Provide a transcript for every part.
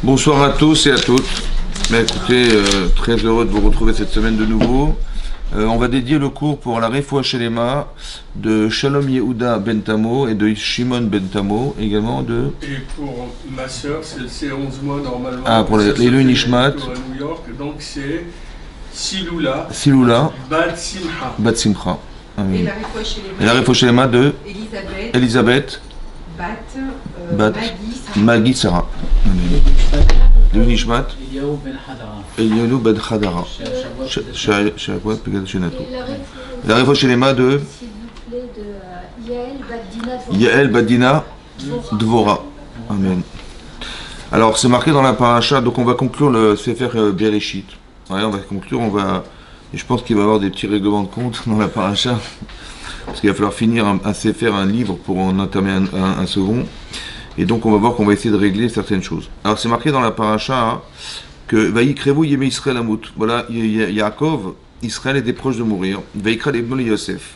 Bonsoir à tous et à toutes. Écoutez, très heureux de vous retrouver cette semaine de nouveau. On va dédier le cours pour la Refoua Shelema de Shalom Yehuda Bentamo et de Shimon Bentamo, également de... Et pour ma soeur, c'est 11 mois normalement. Ah, pour les Nishmat. À New York, donc c'est Siloula. Siloula. Bat Simcha. Bat Simcha. Et la Refoua Shelema. Et la Refoua Shelema de Elisabeth. Bat. Maggie Sarah. Le Nishmat. Eliyahu Ben Hadara. Shakwat Pegat Shenatou. La Refoua Shelema de Yael Badina Dvora. Amen. Alors c'est marqué dans la paracha, donc on va conclure le Sefer Bereshit. Ouais, on va conclure, et je pense qu'il va y avoir des petits règlements de compte dans la paracha, parce qu'il va falloir finir un Sefer, un livre pour en entamer un second. Et donc on va voir qu'on va essayer de régler certaines choses. Alors c'est marqué dans la paracha que Vaïkrevu Yemé Israël Amut. Voilà, Yaakov, Israël était proche de mourir. Vaïkra l'Ebno Yosef.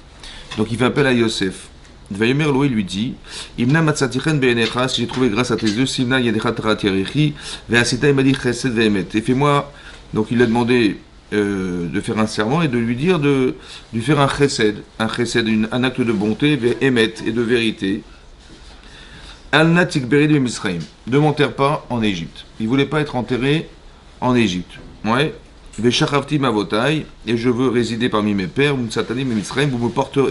Donc il fait appel à Yosef. Vayomer Loué lui dit Imna Matzatichen Be'enecha, si j'ai trouvé grâce à tes yeux, Simna Yadecha Tarat Yerichi, Ve'asita il m'a dit Chesed Ve'emet. Et fais-moi, donc il a demandé de faire un serment et de lui dire de lui faire un chesed, un acte de bonté, Ve'emet et de vérité. Al-na tikberi de Misraim. Ne m'enterre pas en Égypte. Il ne voulait pas être enterré en Égypte. Ouais. Veshachavti mavotai, et je veux résider parmi mes pères, Mtsatanim et Misraim,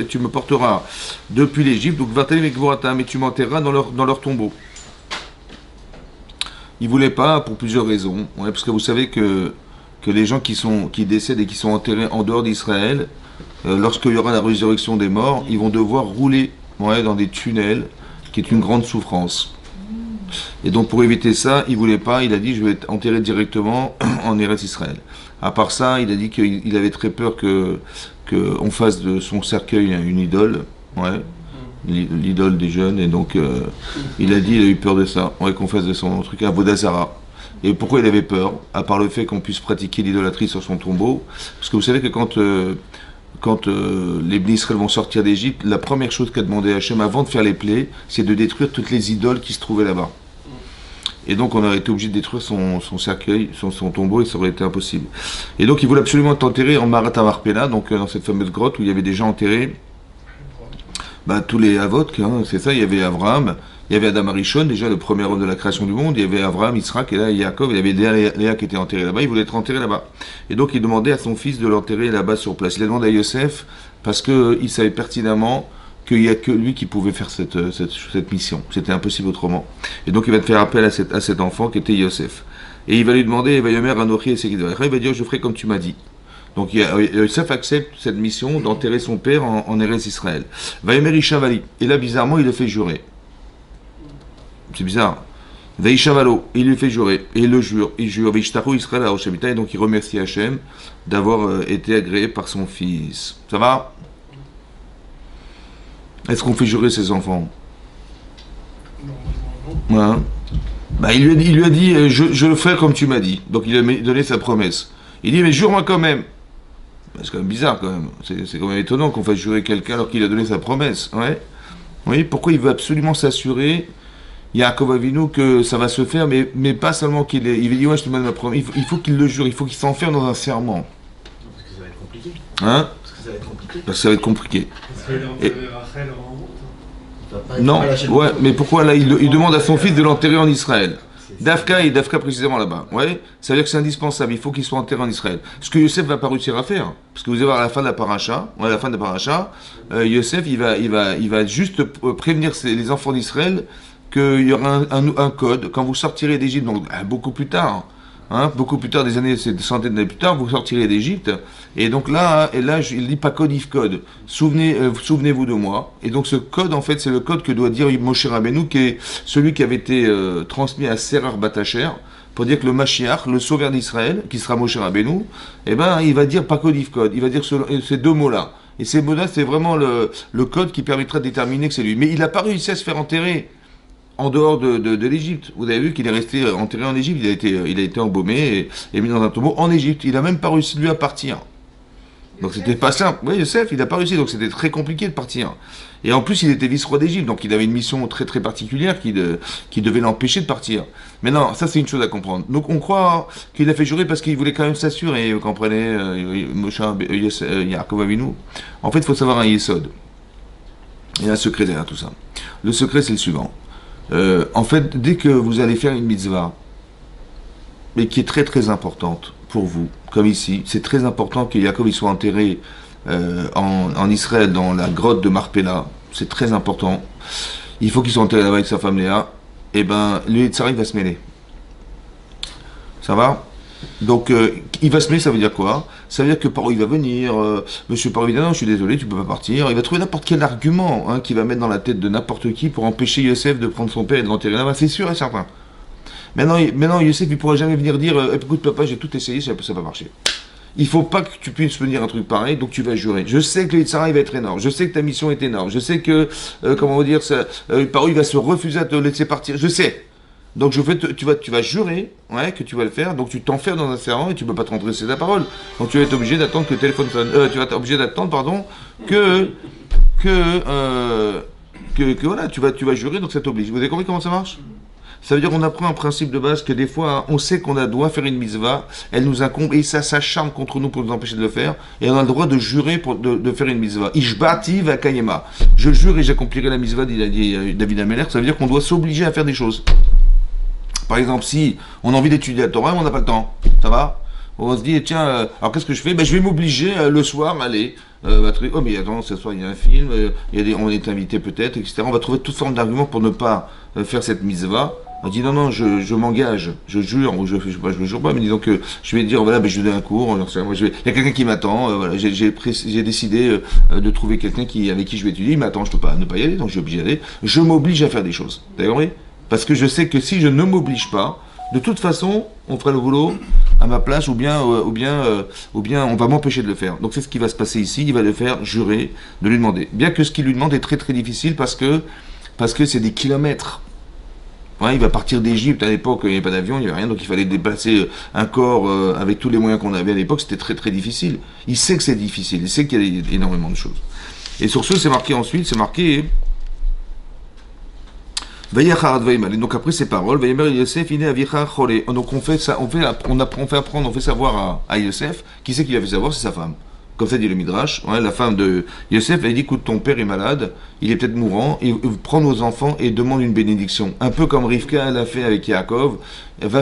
tu me porteras depuis l'Égypte, donc Vatalim et Gvoratam, et tu m'enterreras dans leur tombeau. Il ne voulait pas pour plusieurs raisons. Ouais, parce que vous savez que les gens qui décèdent et qui sont enterrés en dehors d'Israël, lorsqu'il y aura la résurrection des morts, ils vont devoir rouler dans des tunnels, qui est une grande souffrance. Et donc pour éviter ça, il voulait pas, il a dit je vais être enterré directement en Eretz Israël. À part ça, il a dit qu'il avait très peur que on fasse de son cercueil une idole, l'idole des jeunes, et donc il a eu peur de ça, qu'on fasse de son truc un Vodazara. Et pourquoi il avait peur? À part le fait qu'on puisse pratiquer l'idolâtrie sur son tombeau, parce que vous savez que quand les Bnei Israël vont sortir d'Égypte, la première chose qu'a demandé Hachem avant de faire les plaies, c'est de détruire toutes les idoles qui se trouvaient là-bas. Et donc on aurait été obligé de détruire son cercueil, son tombeau, et ça aurait été impossible. Et donc il voulait absolument être enterré en Marat Marpella, donc dans cette fameuse grotte où il y avait des gens enterrés, tous les Avot, c'est ça, il y avait Abraham, il y avait Adam Arishon, déjà le premier homme de la création du monde, il y avait Abraham, Yitzhak, et là Yaakov, il y avait Léa qui était enterrée là-bas, il voulait être enterré là-bas. Et donc il demandait à son fils de l'enterrer là-bas sur place. Il a demandé à Yosef, parce qu'il savait pertinemment qu'il n'y a que lui qui pouvait faire cette mission. C'était impossible autrement. Et donc il va te faire appel à cet enfant qui était Yosef. Et il va lui demander, il va dire, je ferai comme tu m'as dit. Donc Yosef accepte cette mission d'enterrer son père en Eretz Israël. Vayomer Ishavali. Et là, bizarrement, il le fait jurer. C'est bizarre. Veishavalo, il lui fait jurer. Et il le jure. Il jure. Veishtaru Israël à Oshamita. Et donc il remercie Hachem d'avoir été agréé par son fils. Ça va? Est-ce qu'on fait jurer ses enfants? Non. Il lui a dit, je le ferai comme tu m'as dit. Donc il a donné sa promesse. Il dit, mais jure-moi quand même. C'est quand même bizarre quand même. C'est quand même étonnant qu'on fasse jurer quelqu'un alors qu'il a donné sa promesse. Ouais. Oui, pourquoi il veut absolument s'assurer, Yaakov Avinu, que ça va se faire, mais pas seulement qu'il est. Il veut dire, ouais, je te demande ma promesse. Il faut qu'il le jure, il faut qu'il s'enferme dans un serment. Parce que ça va être compliqué. Hein? Parce que ça va être compliqué. Parce que ça va être compliqué. Parce qu'il a enterré Rachel en Non, ouais, mais pourquoi là, il demande à son fils de l'enterrer en Israël? Dafka précisément là-bas. Ouais, ça veut dire que c'est indispensable, il faut qu'il soit enterré en Israël. Ce que Yosef va pas réussir à faire, parce que vous allez voir à la fin de la paracha, Yosef il va juste prévenir les enfants d'Israël qu'il y aura un code quand vous sortirez d'Égypte, donc beaucoup plus tard. Beaucoup plus tard, des centaines d'années plus tard, vous sortirez d'Égypte, et donc là, il dit pas code, if code. Souvenez-vous de moi. Et donc ce code, en fait, c'est le code que doit dire Moshe Rabbeinu, qui est celui qui avait été transmis à Serar Batacher, pour dire que le Mashiach, le sauveur d'Israël, qui sera Moshe Rabbeinu, il va dire pas code, if code. Il va dire ces deux mots-là. Et ces mots-là, c'est vraiment le code qui permettra de déterminer que c'est lui. Mais il n'a pas réussi à se faire enterrer en dehors de l'Égypte. Vous avez vu qu'il est resté enterré en Égypte, il a été embaumé et mis dans un tombeau en Égypte. Il n'a même pas réussi lui à partir. Donc c'était pas simple. Oui, Yosef, il n'a pas réussi, donc c'était très compliqué de partir. Et en plus, il était vice-roi d'Égypte, donc il avait une mission très très particulière qui devait l'empêcher de partir. Mais non, ça c'est une chose à comprendre. Donc on croit qu'il a fait jurer parce qu'il voulait quand même s'assurer, vous comprenez, Moshe, Yaakov Avinu. En fait, il faut savoir un yesod. Il y a un secret derrière tout ça. Le secret, c'est le suivant. En fait, dès que vous allez faire une mitzvah, mais qui est très très importante pour vous, comme ici, c'est très important que Yaakov il soit enterré en Israël, dans la grotte de Marpella, c'est très important. Il faut qu'il soit enterré là-bas avec sa femme Léa. Et ben, le Yetzirah, il va se mêler. Ça va? Donc, il va se mêler, ça veut dire quoi? Ça veut dire que Paro, il va venir, Monsieur Paro, il va dire non, je suis désolé, tu peux pas partir. Il va trouver n'importe quel argument qu'il va mettre dans la tête de n'importe qui pour empêcher Yosef de prendre son père et de l'enterrer là-bas, c'est sûr et certain. Maintenant, Yosef, il pourra jamais venir dire écoute, papa, j'ai tout essayé, ça n'a pas marché. Il faut pas que tu puisses venir un truc pareil, donc tu vas jurer. Je sais que le Yetzirah, il va être énorme. Je sais que ta mission est énorme. Je sais que, comment on va dire, Paro, il va se refuser à te laisser partir. Je sais. Donc tu vas jurer, que tu vas le faire. Donc tu t'enfermes dans un serment et tu peux pas te rentrer c'est ta parole. Donc tu vas être obligé d'attendre que le téléphone sonne. Tu vas être obligé d'attendre, pardon, que voilà, tu vas jurer. Donc ça t'oblige. Vous avez compris comment ça marche? Ça veut dire qu'on apprend un principe de base que des fois, on sait qu'on doit faire une mitzvah, elle nous incombe et ça s'acharne contre nous pour nous empêcher de le faire. Et on a le droit de jurer de faire une mitzvah. Ishbati va kayema. Je jure et j'accomplirai la mitzvah, dit David Ameller. Ça veut dire qu'on doit s'obliger à faire des choses. Par exemple, si on a envie d'étudier la Torah, mais on n'a pas le temps. Ça va? On se dit, tiens, alors qu'est-ce que je fais? Je vais m'obliger le soir à aller. Oh, mais attends, ce soir il y a un film, on est invité peut-être, etc. On va trouver toutes formes d'arguments pour ne pas faire cette mitzvah. On dit non, je m'engage, je jure, ou je jure pas, mais disons que je vais dire, voilà, je vais donner un cours, il y a quelqu'un qui m'attend, voilà, j'ai décidé de trouver quelqu'un avec qui je vais étudier, il m'attend, je peux pas ne pas y aller, donc je suis obligé d'y aller. Je m'oblige à faire des choses. T'as compris? Parce que je sais que si je ne m'oblige pas, de toute façon, on fera le boulot à ma place, ou bien on va m'empêcher de le faire. Donc c'est ce qui va se passer ici, il va le faire jurer, de lui demander. Bien que ce qu'il lui demande est très très difficile parce que c'est des kilomètres. Ouais, il va partir d'Égypte, à l'époque il n'y avait pas d'avion, il n'y avait rien, donc il fallait déplacer un corps avec tous les moyens qu'on avait à l'époque, c'était très très difficile. Il sait que c'est difficile, il sait qu'il y a énormément de choses. Et sur ce, c'est marqué ensuite, donc après ces paroles, donc on fait apprendre, on fait savoir à Yosef, qui c'est qui l'a fait savoir, c'est sa femme. Comme ça dit le Midrash, la femme de Yosef, elle dit, écoute, ton père est malade, il est peut-être mourant, et prends nos enfants et demande une bénédiction. Un peu comme Rivka, elle a fait avec Yaakov, elle va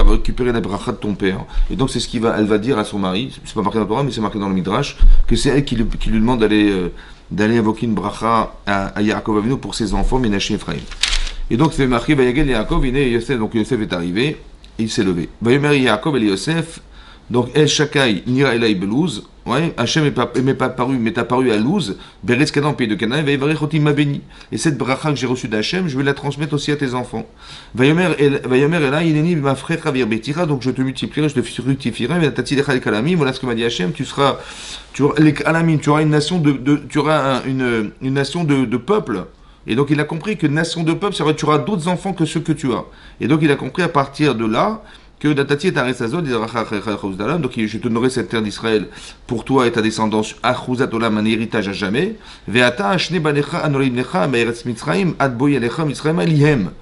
récupérer la bracha de ton père. Et donc c'est ce elle va dire à son mari, c'est pas marqué dans le Torah, mais c'est marqué dans le Midrash, que c'est elle qui lui demande d'aller invoquer une bracha à Yaakov Avinu pour ses enfants, Ménaché et Ephraïm. Et donc c'est marqué, Vayagel Yaakov, Yosef, donc Yosef est arrivé, et il s'est levé. Vayomer Yaakov et Yosef, donc El Shakai, Nira Elai Belouz, Hachem m'est apparu à Louz, Beretz Canaan, pays de Canaan, Vayevarechoti m'a béni. Et cette bracha que j'ai reçue d'Hachem, je vais la transmettre aussi à tes enfants. Vayomer Elai, Ineni, ma frère Ravir Betira, donc je te multiplierai, je te fructifierai, mais Tati Lecha les Kalamim, voilà ce que m'a dit Hachem, tu auras une nation une nation de peuples. Et donc il a compris que nation de peuple, ça veut dire que tu auras d'autres enfants que ceux que tu as. Et donc il a compris à partir de là que Datati est Aresazod, donc je te donnerai cette terre d'Israël pour toi et ta descendance, Achuzat Olam, un héritage à jamais. Veata Ashne Balecha Anorim Lecha, Meretz Mitzraim, Adboy Alecha Mitzraim Alihem.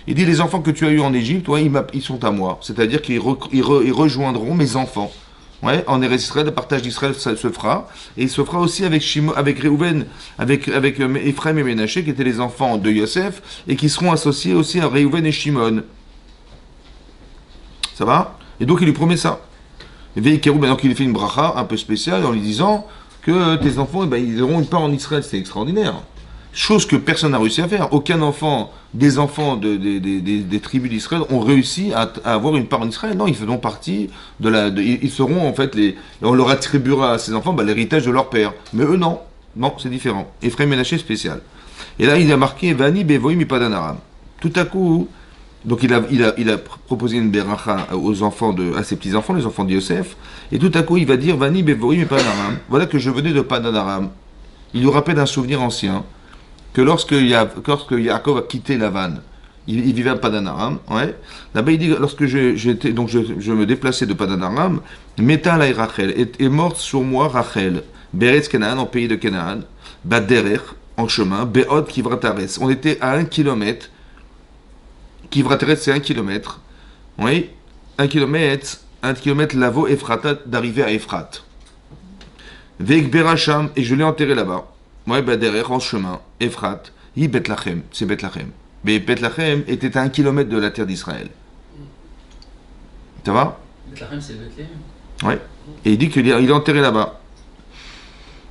Il dit les enfants que tu as eus en Égypte, ils sont à moi. C'est-à-dire qu'ils rejoindront mes enfants. En Eretz Israël, le partage d'Israël ça se fera, et il se fera aussi avec Réhouven, avec Ephraim et Ménaché, qui étaient les enfants de Yosef, et qui seront associés aussi à Réhouven et Shimon. Ça va? Et donc il lui promet ça. Et donc il lui fait une bracha un peu spéciale en lui disant que tes enfants, ils auront une part en Israël, c'est extraordinaire. Chose que personne n'a réussi à faire. Aucun enfant, des enfants des tribus d'Israël ont réussi à avoir une part en Israël. Non, ils feront partie ils seront en fait on leur attribuera à ces enfants l'héritage de leur père. Mais eux non. Non, c'est différent. Ephraim Ménaché spécial. Et là il a marqué Vani Bevoim Ipadan Aram. Tout à coup, donc il a proposé une beracha à ses petits enfants, les enfants de Yosef. Et tout à coup il va dire Vani Bevoim Ipadan Aram. Voilà que je venais de Padan Aram. Il lui rappelle un souvenir ancien. Que lorsque Yaakov a quitté Lavan, Il vivait à Padan Aram, ouais. Là-bas, il dit, lorsque je me déplaçais de Padan Aram, Meta alay Rachel, est morte sur moi Rachel, Beretz Canaan, en pays de Canaan, Baderer, en chemin, Beod Kivratares. On était à 1 kilomètre. Kivratares, c'est 1 kilomètre. Oui, 1 kilomètre Lavo Ephrata, d'arriver à Ephrat. Veik Beracham, et je l'ai enterré là-bas. Ouais, Baderer, en chemin, Ephrat, Yi Bethlachem, c'est Bethlachem. Mais Bethlachem était à 1 kilomètre de la terre d'Israël. Ça va? Bethlachem, c'est Bethléem. Ouais. Et il dit qu'il est enterré là-bas.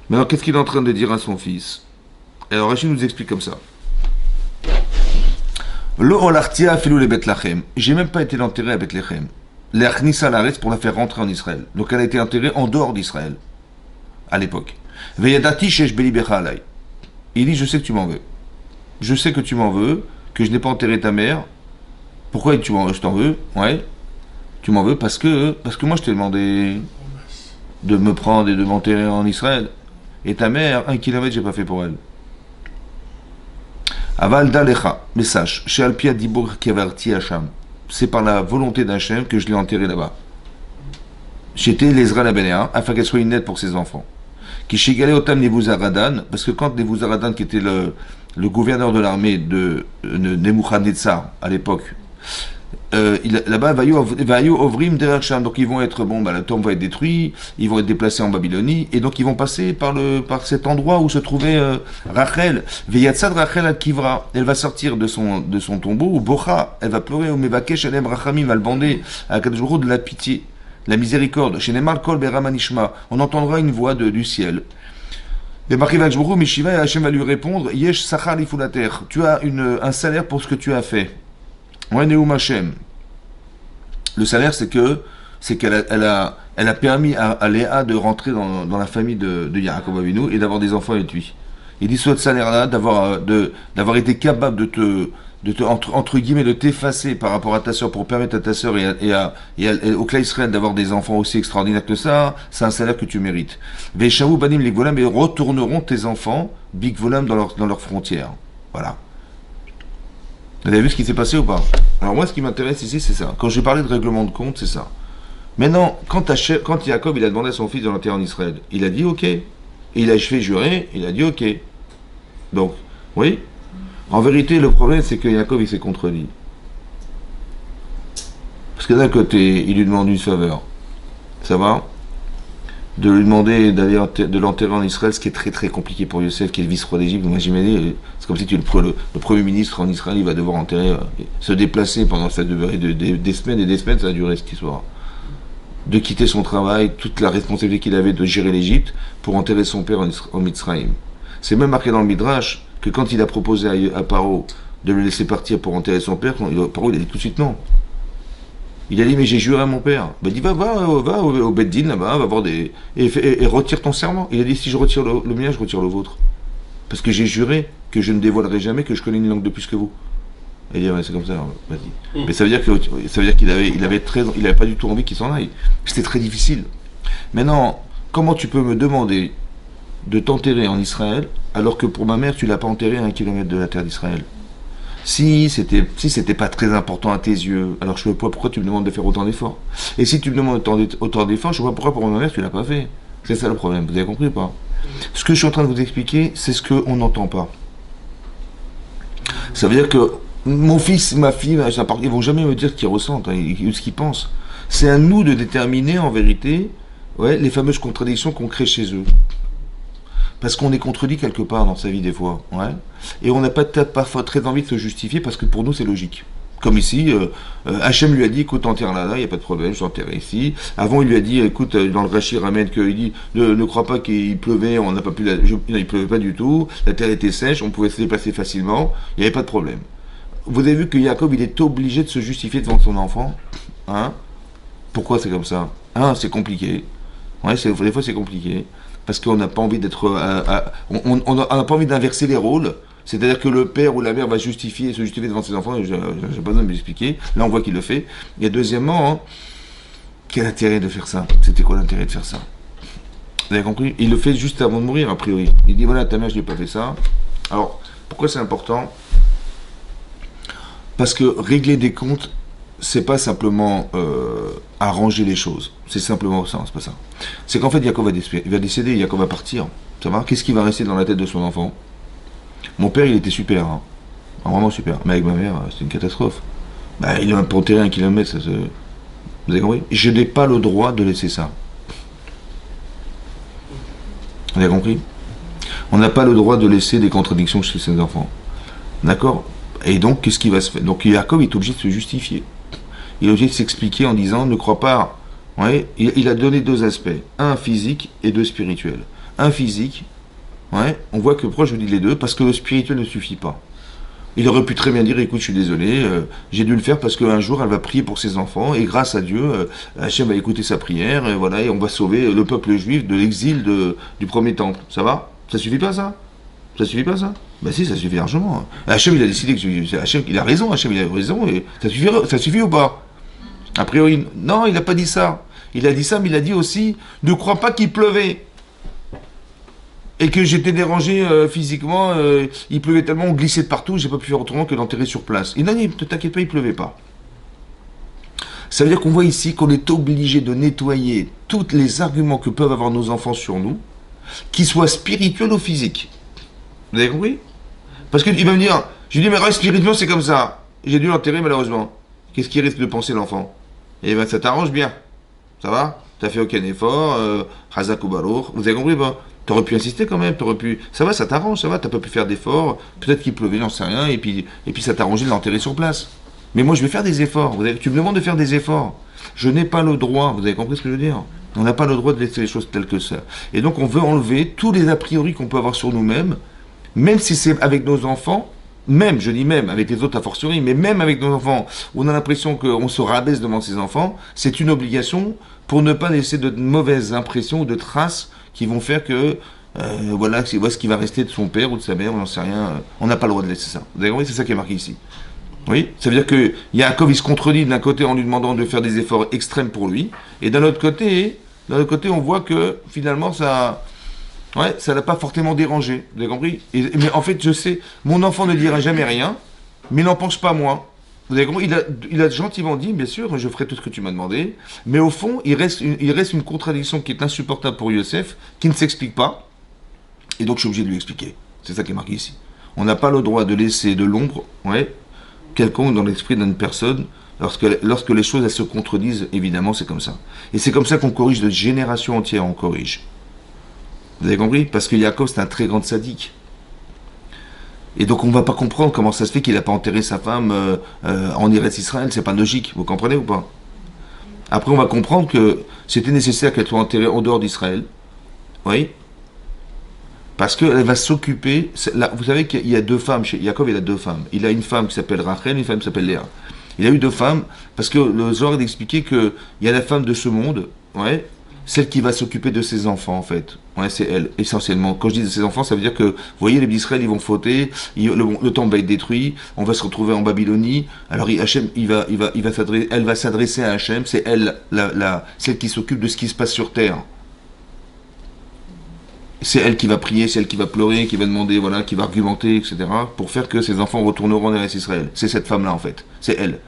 Maintenant, qu'est-ce qu'il est en train de dire à son fils? Alors, Rachid nous explique comme ça. Lo olartia filou le Bethlachem. J'ai même pas été l'enterrer à Bethlachem. L'Achnissa l'aretz pour la faire rentrer en Israël. Donc, elle a été enterrée en dehors d'Israël. À l'époque. Veyadati shesh belibecha alay. Il dit, je sais que tu m'en veux. Je sais que tu m'en veux, que je n'ai pas enterré ta mère. Pourquoi je t'en veux? Ouais. Tu m'en veux parce que moi je t'ai demandé de me prendre et de m'enterrer en Israël. Et ta mère, 1 kilomètre, j'ai pas fait pour elle. Aval d'Alecha, mais sache, chez Alpia Dibor Kiavarti Hacham, c'est par la volonté d'Hachem que je l'ai enterré là-bas. J'étais l'Ezra la Bénéa, afin qu'elle soit une aide pour ses enfants. Qui shigale otam Nebuzaradan, parce que quand Nebuzaradan, qui était le gouverneur de l'armée de Nebuchadnezzar à l'époque, là-bas, Vayu Ovrim Deracham, donc ils vont être, la tombe va être détruite, ils vont être déplacés en Babylonie, et donc ils vont passer par cet endroit où se trouvait Rachel. Veyatzad Rachel al Kivra, elle va sortir de son tombeau, ou Bocha, elle va pleurer, ou Mevakesh Alem Rachamim, va le bander à Kadjuro de la pitié, la miséricorde. Chez Nemal Kol Beramanishma, on entendra une voix du ciel. Et Marivajbourou, Mishiva, et Hachem va lui répondre, Yesh Sachar Ifulater, tu as un salaire pour ce que tu as fait. Ouais, Neum Hachem. Le salaire, c'est qu'elle a permis à Léa de rentrer dans la famille de Yaakov Avinu et d'avoir des enfants avec lui. Il dit ce salaire-là, d'avoir été capable entre guillemets, de t'effacer par rapport à ta sœur pour permettre à ta sœur et au Klal Israël d'avoir des enfants aussi extraordinaires que ça, c'est un salaire que tu mérites. Veshavu banim ligvolam, et retourneront tes enfants, big volam, dans leurs frontières. Voilà. Vous avez vu ce qui s'est passé ou pas? Alors moi, ce qui m'intéresse ici, c'est ça. Quand j'ai parlé de règlement de compte, c'est ça. Maintenant, quand Jacob il a demandé à son fils de l'enterrer en Israël, il a dit OK. Et il a fait jurer, il a dit OK. Donc, oui. En vérité, le problème, c'est que Jacob, il s'est contredit. Parce que d'un côté, il lui demande une faveur. Ça va? De lui demander de l'enterrer en Israël, ce qui est très très compliqué pour Yosef, qui est le vice-roi d'Égypte. Vous imaginez, c'est comme si le premier ministre en Israël, il va devoir enterrer, se déplacer pendant ça des semaines et des semaines, ça a duré cette histoire. De quitter son travail, toute la responsabilité qu'il avait de gérer l'Égypte pour enterrer son père en Mitzrayim. C'est même marqué dans le Midrash que quand il a proposé à Paro de le laisser partir pour enterrer son père, Paro il a dit tout de suite non. Il a dit, mais j'ai juré à mon père. Ben, il dit, va au Beddin là-bas, va voir et retire ton serment. Il a dit, si je retire le mien, je retire le vôtre. Parce que j'ai juré que je ne dévoilerai jamais que je connais une langue de plus que vous. Et il dit, ouais, c'est comme ça, vas-y. Mais ça veut dire qu'il avait pas du tout envie qu'il s'en aille. C'était très difficile. Maintenant, comment tu peux me demander de t'enterrer en Israël, alors que pour ma mère, tu l'as pas enterré à 1 kilomètre de la terre d'Israël? Si c'était pas très important à tes yeux, alors je ne sais pas pourquoi tu me demandes de faire autant d'efforts. Et si tu me demandes autant d'efforts, je ne sais pas pourquoi pour ma mère tu l'as pas fait. C'est ça le problème, vous avez compris ou pas? Ce que je suis en train de vous expliquer, c'est ce qu'on n'entend pas. Ça veut dire que mon fils, ma fille, ils vont jamais me dire ce qu'ils ressentent, ce qu'ils pensent. C'est à nous de déterminer en vérité les fameuses contradictions qu'on crée chez eux. Parce qu'on est contredit quelque part dans sa vie des fois. Ouais. Et on n'a peut-être parfois très envie de se justifier parce que pour nous c'est logique. Comme ici, Hachem lui a dit, écoute, enterre là, il n'y a pas de problème, je t'enterre ici. Avant il lui a dit, écoute, dans le Rashi ramène qu'il dit, ne crois pas qu'il pleuvait, on n'a pas pu, il pleuvait pas du tout, la terre était sèche, on pouvait se déplacer facilement, il n'y avait pas de problème. Vous avez vu que Jacob, il est obligé de se justifier devant son enfant. Hein? Pourquoi c'est comme ça? C'est compliqué. Ouais, des fois c'est compliqué. Parce qu'on n'a pas envie d'être... on n'a pas envie d'inverser les rôles. C'est-à-dire que le père ou la mère va se justifier devant ses enfants. Je n'ai pas besoin de m'expliquer. Là, on voit qu'il le fait. Et deuxièmement, quel intérêt de faire ça? C'était quoi l'intérêt de faire ça? Vous avez compris? Il le fait juste avant de mourir, a priori. Il dit, voilà, ta mère, je n'ai pas fait ça. Alors, pourquoi c'est important? Parce que régler des comptes, c'est pas simplement arranger les choses. C'est simplement ça, c'est pas ça. C'est qu'en fait, Yaakov va décéder, Yaakov va partir. Ça va? Qu'est-ce qui va rester dans la tête de son enfant? Mon père, il était super, hein. Vraiment super. Mais avec ma mère, c'était une catastrophe. Bah, il a pas enterré 1 kilomètre, ça se... Vous avez compris? Je n'ai pas le droit de laisser ça. Vous avez compris? On n'a pas le droit de laisser des contradictions chez ses enfants. D'accord? Et donc, qu'est-ce qui va se faire? Donc, Yaakov est obligé de se justifier. Il est obligé de s'expliquer en disant, ne crois pas... Ouais, il a donné 2 aspects. Un physique et 2 spirituels. Un physique, ouais, on voit que pourquoi je vous dis les 2? Parce que le spirituel ne suffit pas. Il aurait pu très bien dire, écoute, je suis désolé, j'ai dû le faire parce qu'un jour elle va prier pour ses enfants et grâce à Dieu, Hachem va écouter sa prière et voilà, et on va sauver le peuple juif de l'exil du premier temple. Ça va? Ça suffit pas ça? Ça suffit pas ça? Ben si, ça suffit largement. Hachem il a décidé que Hachem, il a raison, Hachem il a raison, et ça suffit ou pas? A priori, non, il n'a pas dit ça. Il a dit ça, mais il a dit aussi, ne crois pas qu'il pleuvait. Et que j'étais dérangé physiquement, il pleuvait tellement, on glissait de partout, j'ai pas pu faire autrement que d'enterrer sur place. Il n'a dit, ne t'inquiète pas, il pleuvait pas. Ça veut dire qu'on voit ici qu'on est obligé de nettoyer tous les arguments que peuvent avoir nos enfants sur nous, qu'ils soient spirituels ou physiques. Vous avez compris? Parce qu'il va me dire, je lui dis, mais reste spirituellement, c'est comme ça. J'ai dû l'enterrer malheureusement. Qu'est-ce qu'il risque de penser l'enfant? Eh ben ça t'arrange bien. Ça va? T'as fait aucun effort, Hazak ou Barour. Vous avez compris pas? T'aurais pu insister quand même, t'aurais pu... Ça va, ça t'arrange, ça va, t'as pas pu faire d'efforts, peut-être qu'il pleuvait, j'en sais rien, et puis ça t'arrangeait de l'enterrer sur place. Mais moi je vais faire des efforts, tu me demandes de faire des efforts. Je n'ai pas le droit, vous avez compris ce que je veux dire? On n'a pas le droit de laisser les choses telles que ça. Et donc on veut enlever tous les a priori qu'on peut avoir sur nous-mêmes, même si c'est avec nos enfants, même, je dis même, avec les autres a fortiori, mais même avec nos enfants, où on a l'impression qu'on se rabaisse devant ses enfants, c'est une obligation pour ne pas laisser de mauvaises impressions ou de traces qui vont faire que, voilà ce qui va rester de son père ou de sa mère, on n'en sait rien, on n'a pas le droit de laisser ça. Vous avez compris, c'est ça qui est marqué ici. Oui, ça veut dire que Yaakov, il se contredit d'un côté en lui demandant de faire des efforts extrêmes pour lui, et d'un autre côté, on voit que finalement ça... Ouais, ça l'a pas fortement dérangé, vous avez compris? Mais en fait, je sais, mon enfant ne dira jamais rien, mais n'en pense pas moins. Vous avez compris? Il a gentiment dit, bien sûr, je ferai tout ce que tu m'as demandé, mais au fond, il reste une contradiction qui est insupportable pour Yosef, qui ne s'explique pas, et donc je suis obligé de lui expliquer. C'est ça qui est marqué ici. On n'a pas le droit de laisser de l'ombre, ouais, quelconque dans l'esprit d'une personne, lorsque les choses elles se contredisent, évidemment, c'est comme ça. Et c'est comme ça qu'on corrige de génération entière, on corrige. Vous avez compris? Parce que Yaakov, c'est un très grand sadique. Et donc on ne va pas comprendre comment ça se fait qu'il n'a pas enterré sa femme en Eretz Israël, c'est pas logique, vous comprenez ou pas? Après on va comprendre que c'était nécessaire qu'elle soit enterrée en dehors d'Israël, oui, parce qu'elle va s'occuper, vous savez qu'il y a 2 femmes, chez Yaakov il a 2 femmes, il a une femme qui s'appelle Rachel, une femme qui s'appelle Léa. Il a eu 2 femmes, parce que le Zohar d'expliquer qu'il y a la femme de ce monde, ouais, celle qui va s'occuper de ses enfants, en fait. Ouais, c'est elle, essentiellement. Quand je dis de ses enfants, ça veut dire que, vous voyez, les Israël, ils vont fauter, le temple va être détruit, on va se retrouver en Babylonie. Alors, Hachem, elle va s'adresser à Hachem, c'est elle, celle qui s'occupe de ce qui se passe sur terre. C'est elle qui va prier, c'est elle qui va pleurer, qui va demander, voilà, qui va argumenter, etc., pour faire que ses enfants retourneront en Eretz Israël. C'est cette femme-là, en fait. C'est elle.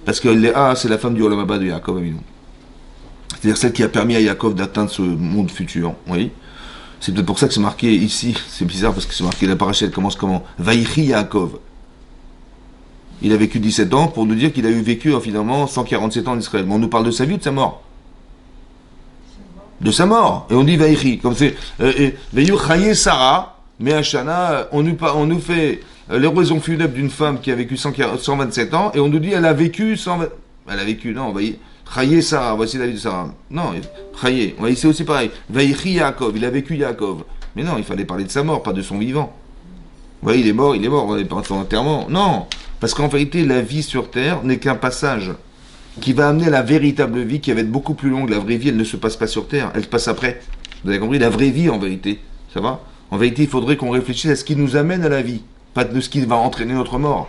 Parce que Léa, c'est la femme du Olam Haba de Yaakov Avinu. C'est-à-dire celle qui a permis à Yaakov d'atteindre ce monde futur, oui. C'est peut-être pour ça que c'est marqué ici, c'est bizarre parce que c'est marqué, la paracha elle commence comment? Vaïchi Yaakov. Il a vécu 17 ans pour nous dire qu'il a eu vécu finalement 147 ans en Israël. Mais on nous parle de sa vie ou de sa mort? De sa mort. Et on dit Vaïchi, comme c'est Vaïu Chaye Sarah, mais Hachana, on nous fait l'oraison funèbre d'une femme qui a vécu 127 ans, et on nous dit elle a vécu 120... Elle a vécu, non, voyez. Chaye Sarah, voici la vie de Sarah. Non, Chaye, c'est aussi pareil. Vaïchi Yaakov, il a vécu Yaakov. Mais non, il fallait parler de sa mort, pas de son vivant. Vous voyez, il est mort, on n'est pas en son enterrement. Non, parce qu'en vérité, la vie sur terre n'est qu'un passage qui va amener la véritable vie, qui va être beaucoup plus longue. La vraie vie, elle ne se passe pas sur terre, elle se passe après. Vous avez compris? La vraie vie, en vérité, ça va? En vérité, il faudrait qu'on réfléchisse à ce qui nous amène à la vie, pas de ce qui va entraîner notre mort.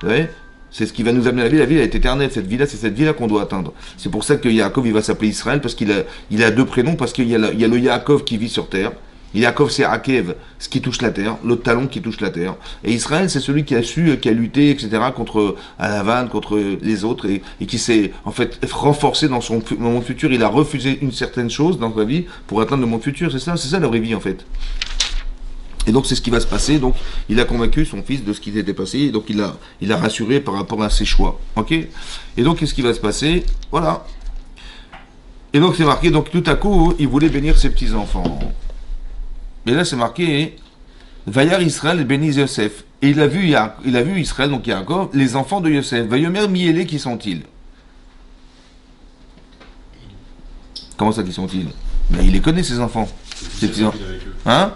Vous voyez? C'est ce qui va nous amener à la vie elle est éternelle, cette vie-là, c'est cette vie-là qu'on doit atteindre. C'est pour ça que Yaakov, il va s'appeler Israël, parce qu'il a 2 prénoms, parce qu'il y a le Yaakov qui vit sur terre, Yaakov, c'est Akev, ce qui touche la terre, le talon qui touche la terre. Et Israël, c'est celui qui a su, qui a lutté, etc., contre Alavan, contre les autres, et qui s'est, en fait, renforcé dans son monde futur. Il a refusé une certaine chose dans sa vie pour atteindre le monde futur. C'est ça la vraie vie, en fait. Et donc, c'est ce qui va se passer. Donc, il a convaincu son fils de ce qui s'était passé. Et donc, il a rassuré par rapport à ses choix. Ok? Et donc, qu'est-ce qui va se passer? Voilà. Et donc, c'est marqué, donc, tout à coup, il voulait bénir ses petits-enfants. Mais là, c'est marqué, Vayar Israël et bénis Yosef. Et il a vu Israël, donc Yaakov, les enfants de Yosef. Vayomer Miélé, qui sont-ils? Comment ça, qui sont-ils? Mais il les connaît, ses enfants. Ses petits enfants. Hein?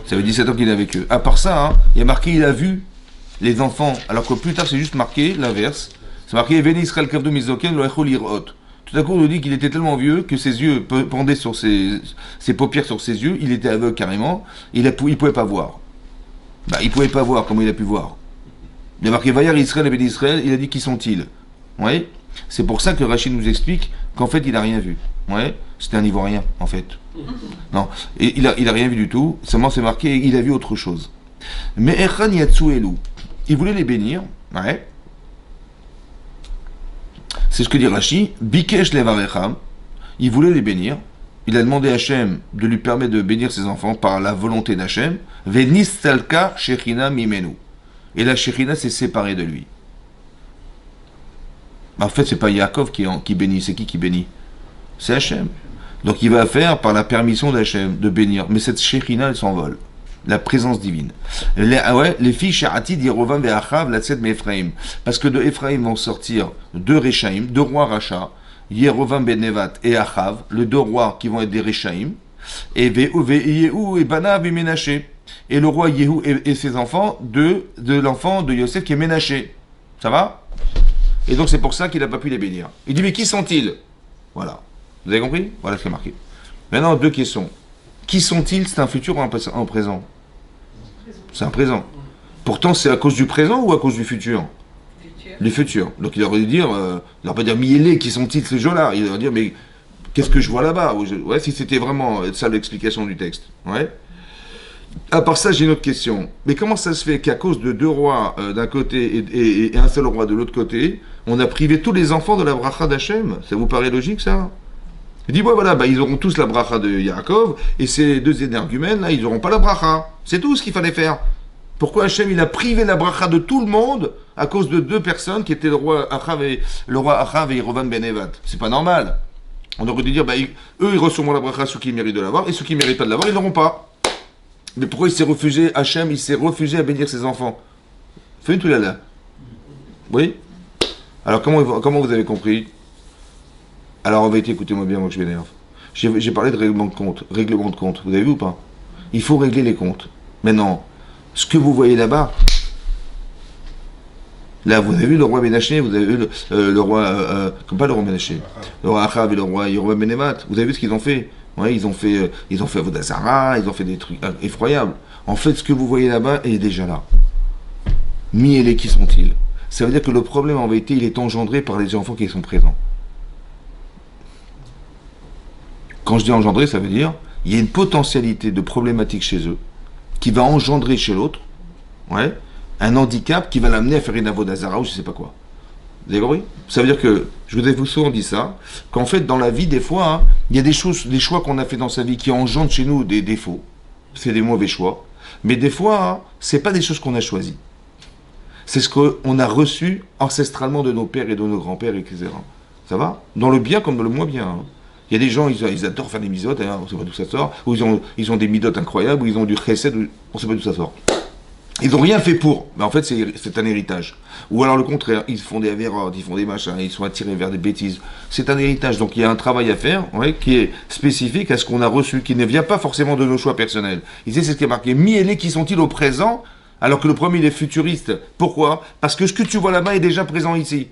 Ça fait 17 ans qu'il est avec eux. À part ça, hein, il y a marqué, il a vu les enfants. Alors que plus tard, c'est juste marqué l'inverse. C'est marqué, Veni Israël Kavdo Mizoken, Lo Echol Irot. Tout à coup, on nous dit qu'il était tellement vieux que ses yeux pendaient sur ses paupières sur ses yeux. Il était aveugle carrément. Il pouvait pas voir. Bah, il pouvait pas voir. Comment il a pu voir? Il a marqué Vayar Israël et Ben Israël. Il a dit qui sont-ils? Ouais. C'est pour ça que Rachid nous explique qu'en fait, il a rien vu. Ouais. C'était un Ivoirien, en fait. Non. Et il a rien vu du tout. Seulement, c'est marqué. Il a vu autre chose. Mais Echan Yatsu Elou. Il voulait les bénir. Ouais. C'est ce que dit Rashi, Bikesh levarecham, il voulait les bénir, il a demandé à Hachem de lui permettre de bénir ses enfants par la volonté d'Hachem, Venistalka Shechina Mimenu. Et la Shechina s'est séparée de lui. En fait, c'est pas Yaakov qui bénit, c'est qui bénit? C'est Hachem. Donc il va faire par la permission d'Hachem de bénir, mais cette Shechina, elle s'envole. La présence divine. Les filles Sha'atid, Yerovam et Achav, la tzed Ephraim. Parce que de Ephraim vont sortir deux Rechaim, deux rois Racha, Yerovam ben Nevat et Achav, les deux rois qui vont être des Rechaim, et Yehu et Banav et Ménaché. Et le roi Yehu et ses enfants de l'enfant de Yosef qui est Ménaché. Ça va? Et donc c'est pour ça qu'il n'a pas pu les bénir. Il dit, mais qui sont-ils? Voilà. Vous avez compris? Voilà ce qui est marqué. Maintenant, deux questions. Qui sont-ils? C'est un futur ou un présent? C'est un présent. Pourtant, c'est à cause du présent ou à cause du futur? Du futur. Donc il aurait dû dire, il n'aurait pas dire Miélé, qui sont-ils ces gens-là? Il aurait dire, mais qu'est-ce que je vois là-bas? Ouais, si c'était vraiment ça l'explication du texte. Ouais. À part ça, j'ai une autre question. Mais comment ça se fait qu'à cause de deux rois d'un côté et un seul roi de l'autre côté, on a privé tous les enfants de la bracha d'Hachem? Ça vous paraît logique, ça? Il dit, voilà, bah, ils auront tous la bracha de Yaakov, et ces deux énergumènes, là, ils n'auront pas la bracha. C'est tout ce qu'il fallait faire. Pourquoi Hachem, il a privé la bracha de tout le monde à cause de deux personnes qui étaient le roi Achav et Yerovam ben Nevat? C'est pas normal. On aurait dû dire, bah, eux, ils recevront la bracha, ceux qui méritent de l'avoir, et ceux qui ne méritent pas de l'avoir, ils n'auront pas. Mais pourquoi il s'est refusé, Hachem, il s'est refusé à bénir ses enfants? Fais tout là. Oui? Alors, comment vous avez compris? Alors, en vérité, écoutez-moi bien, moi que je m'énerve. J'ai parlé de règlement de compte. Règlement de compte, vous avez vu ou pas? Il faut régler les comptes. Maintenant, ce que vous voyez là-bas, là, vous avez vu le roi Ménaché, vous avez vu le roi, comme pas le roi Ménaché, le roi Achav et le roi Yerovam ben Nevat. Vous avez vu ce qu'ils ont fait? Ouais, ils ont fait Avodazara, ils ont fait des trucs effroyables. En fait, ce que vous voyez là-bas est déjà là. Miélé, qui sont-ils? Ça veut dire que le problème, en vérité, il est engendré par les enfants qui sont présents. Quand je dis engendrer, ça veut dire il y a une potentialité de problématique chez eux qui va engendrer chez l'autre, ouais, un handicap qui va l'amener à faire une avodazara ou je sais pas quoi. Vous avez compris? Ça veut dire que, je vous ai souvent dit ça, qu'en fait dans la vie des fois, hein, il y a des choix qu'on a fait dans sa vie qui engendrent chez nous des défauts. C'est des mauvais choix. Mais des fois, hein, c'est pas des choses qu'on a choisies. C'est ce qu'on a reçu ancestralement de nos pères et de nos grands-pères, etc. Ça va? Dans le bien comme dans le moins bien. Hein. Il y a des gens, ils adorent faire des misotes, hein, on ne sait pas d'où ça sort, ou ils ont des midotes incroyables, ou ils ont du chesed, on ne sait pas d'où ça sort. Ils n'ont rien fait pour, mais en fait c'est un héritage. Ou alors le contraire, ils font des avérotes, ils font des machins, ils sont attirés vers des bêtises. C'est un héritage, donc il y a un travail à faire, ouais, qui est spécifique à ce qu'on a reçu, qui ne vient pas forcément de nos choix personnels. Ici c'est ce qui est marqué, mi-ailés qui sont-ils au présent, alors que le premier il est futuriste. Pourquoi? Parce que ce que tu vois là-bas est déjà présent ici.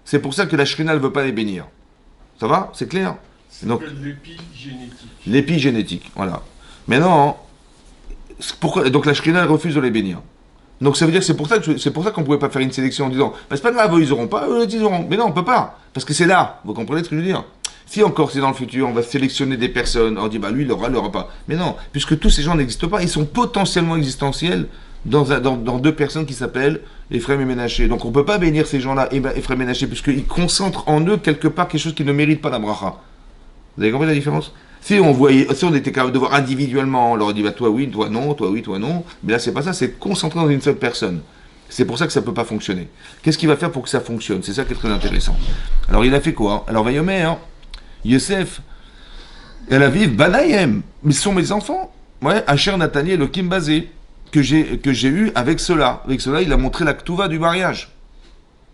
C'est pour ça que la Shrina ne veut pas les bénir. Ça va? C'est clair? Donc, l'épigénétique. L'épigénétique, voilà. Maintenant, pourquoi, donc la Shrina refuse de les bénir. Donc ça veut dire que c'est pour ça qu'on ne pouvait pas faire une sélection en disant, bah, c'est pas grave, eux ils auront pas, eux ils auront. Mais non, on peut pas, parce que c'est là. Vous comprenez ce que je veux dire? Si encore c'est dans le futur, on va sélectionner des personnes, on dit bah lui il l'aura pas. Mais non, puisque tous ces gens n'existent pas, ils sont potentiellement existentiels dans deux personnes qui s'appellent Ephraim et Ménaché. Donc on ne peut pas bénir ces gens-là, Ephraim et Ménaché, puisqu'ils concentrent en eux quelque part quelque chose qui ne mérite pas la bracha. Vous avez compris la différence? Si on était capable de voir individuellement, on leur dit bah toi oui, toi non, toi oui, toi non, mais là c'est pas ça, c'est concentré dans une seule personne. C'est pour ça que ça ne peut pas fonctionner. Qu'est-ce qu'il va faire pour que ça fonctionne? C'est ça qui est très intéressant. Alors il a fait quoi? Alors Vayomer, hein, Yosef, elle a vive Banayem, mais ce sont mes enfants. Ouais, Asher Nathaniel, le Kim Bazé, que j'ai eu avec cela. Avec cela, il a montré la Ktuva du mariage.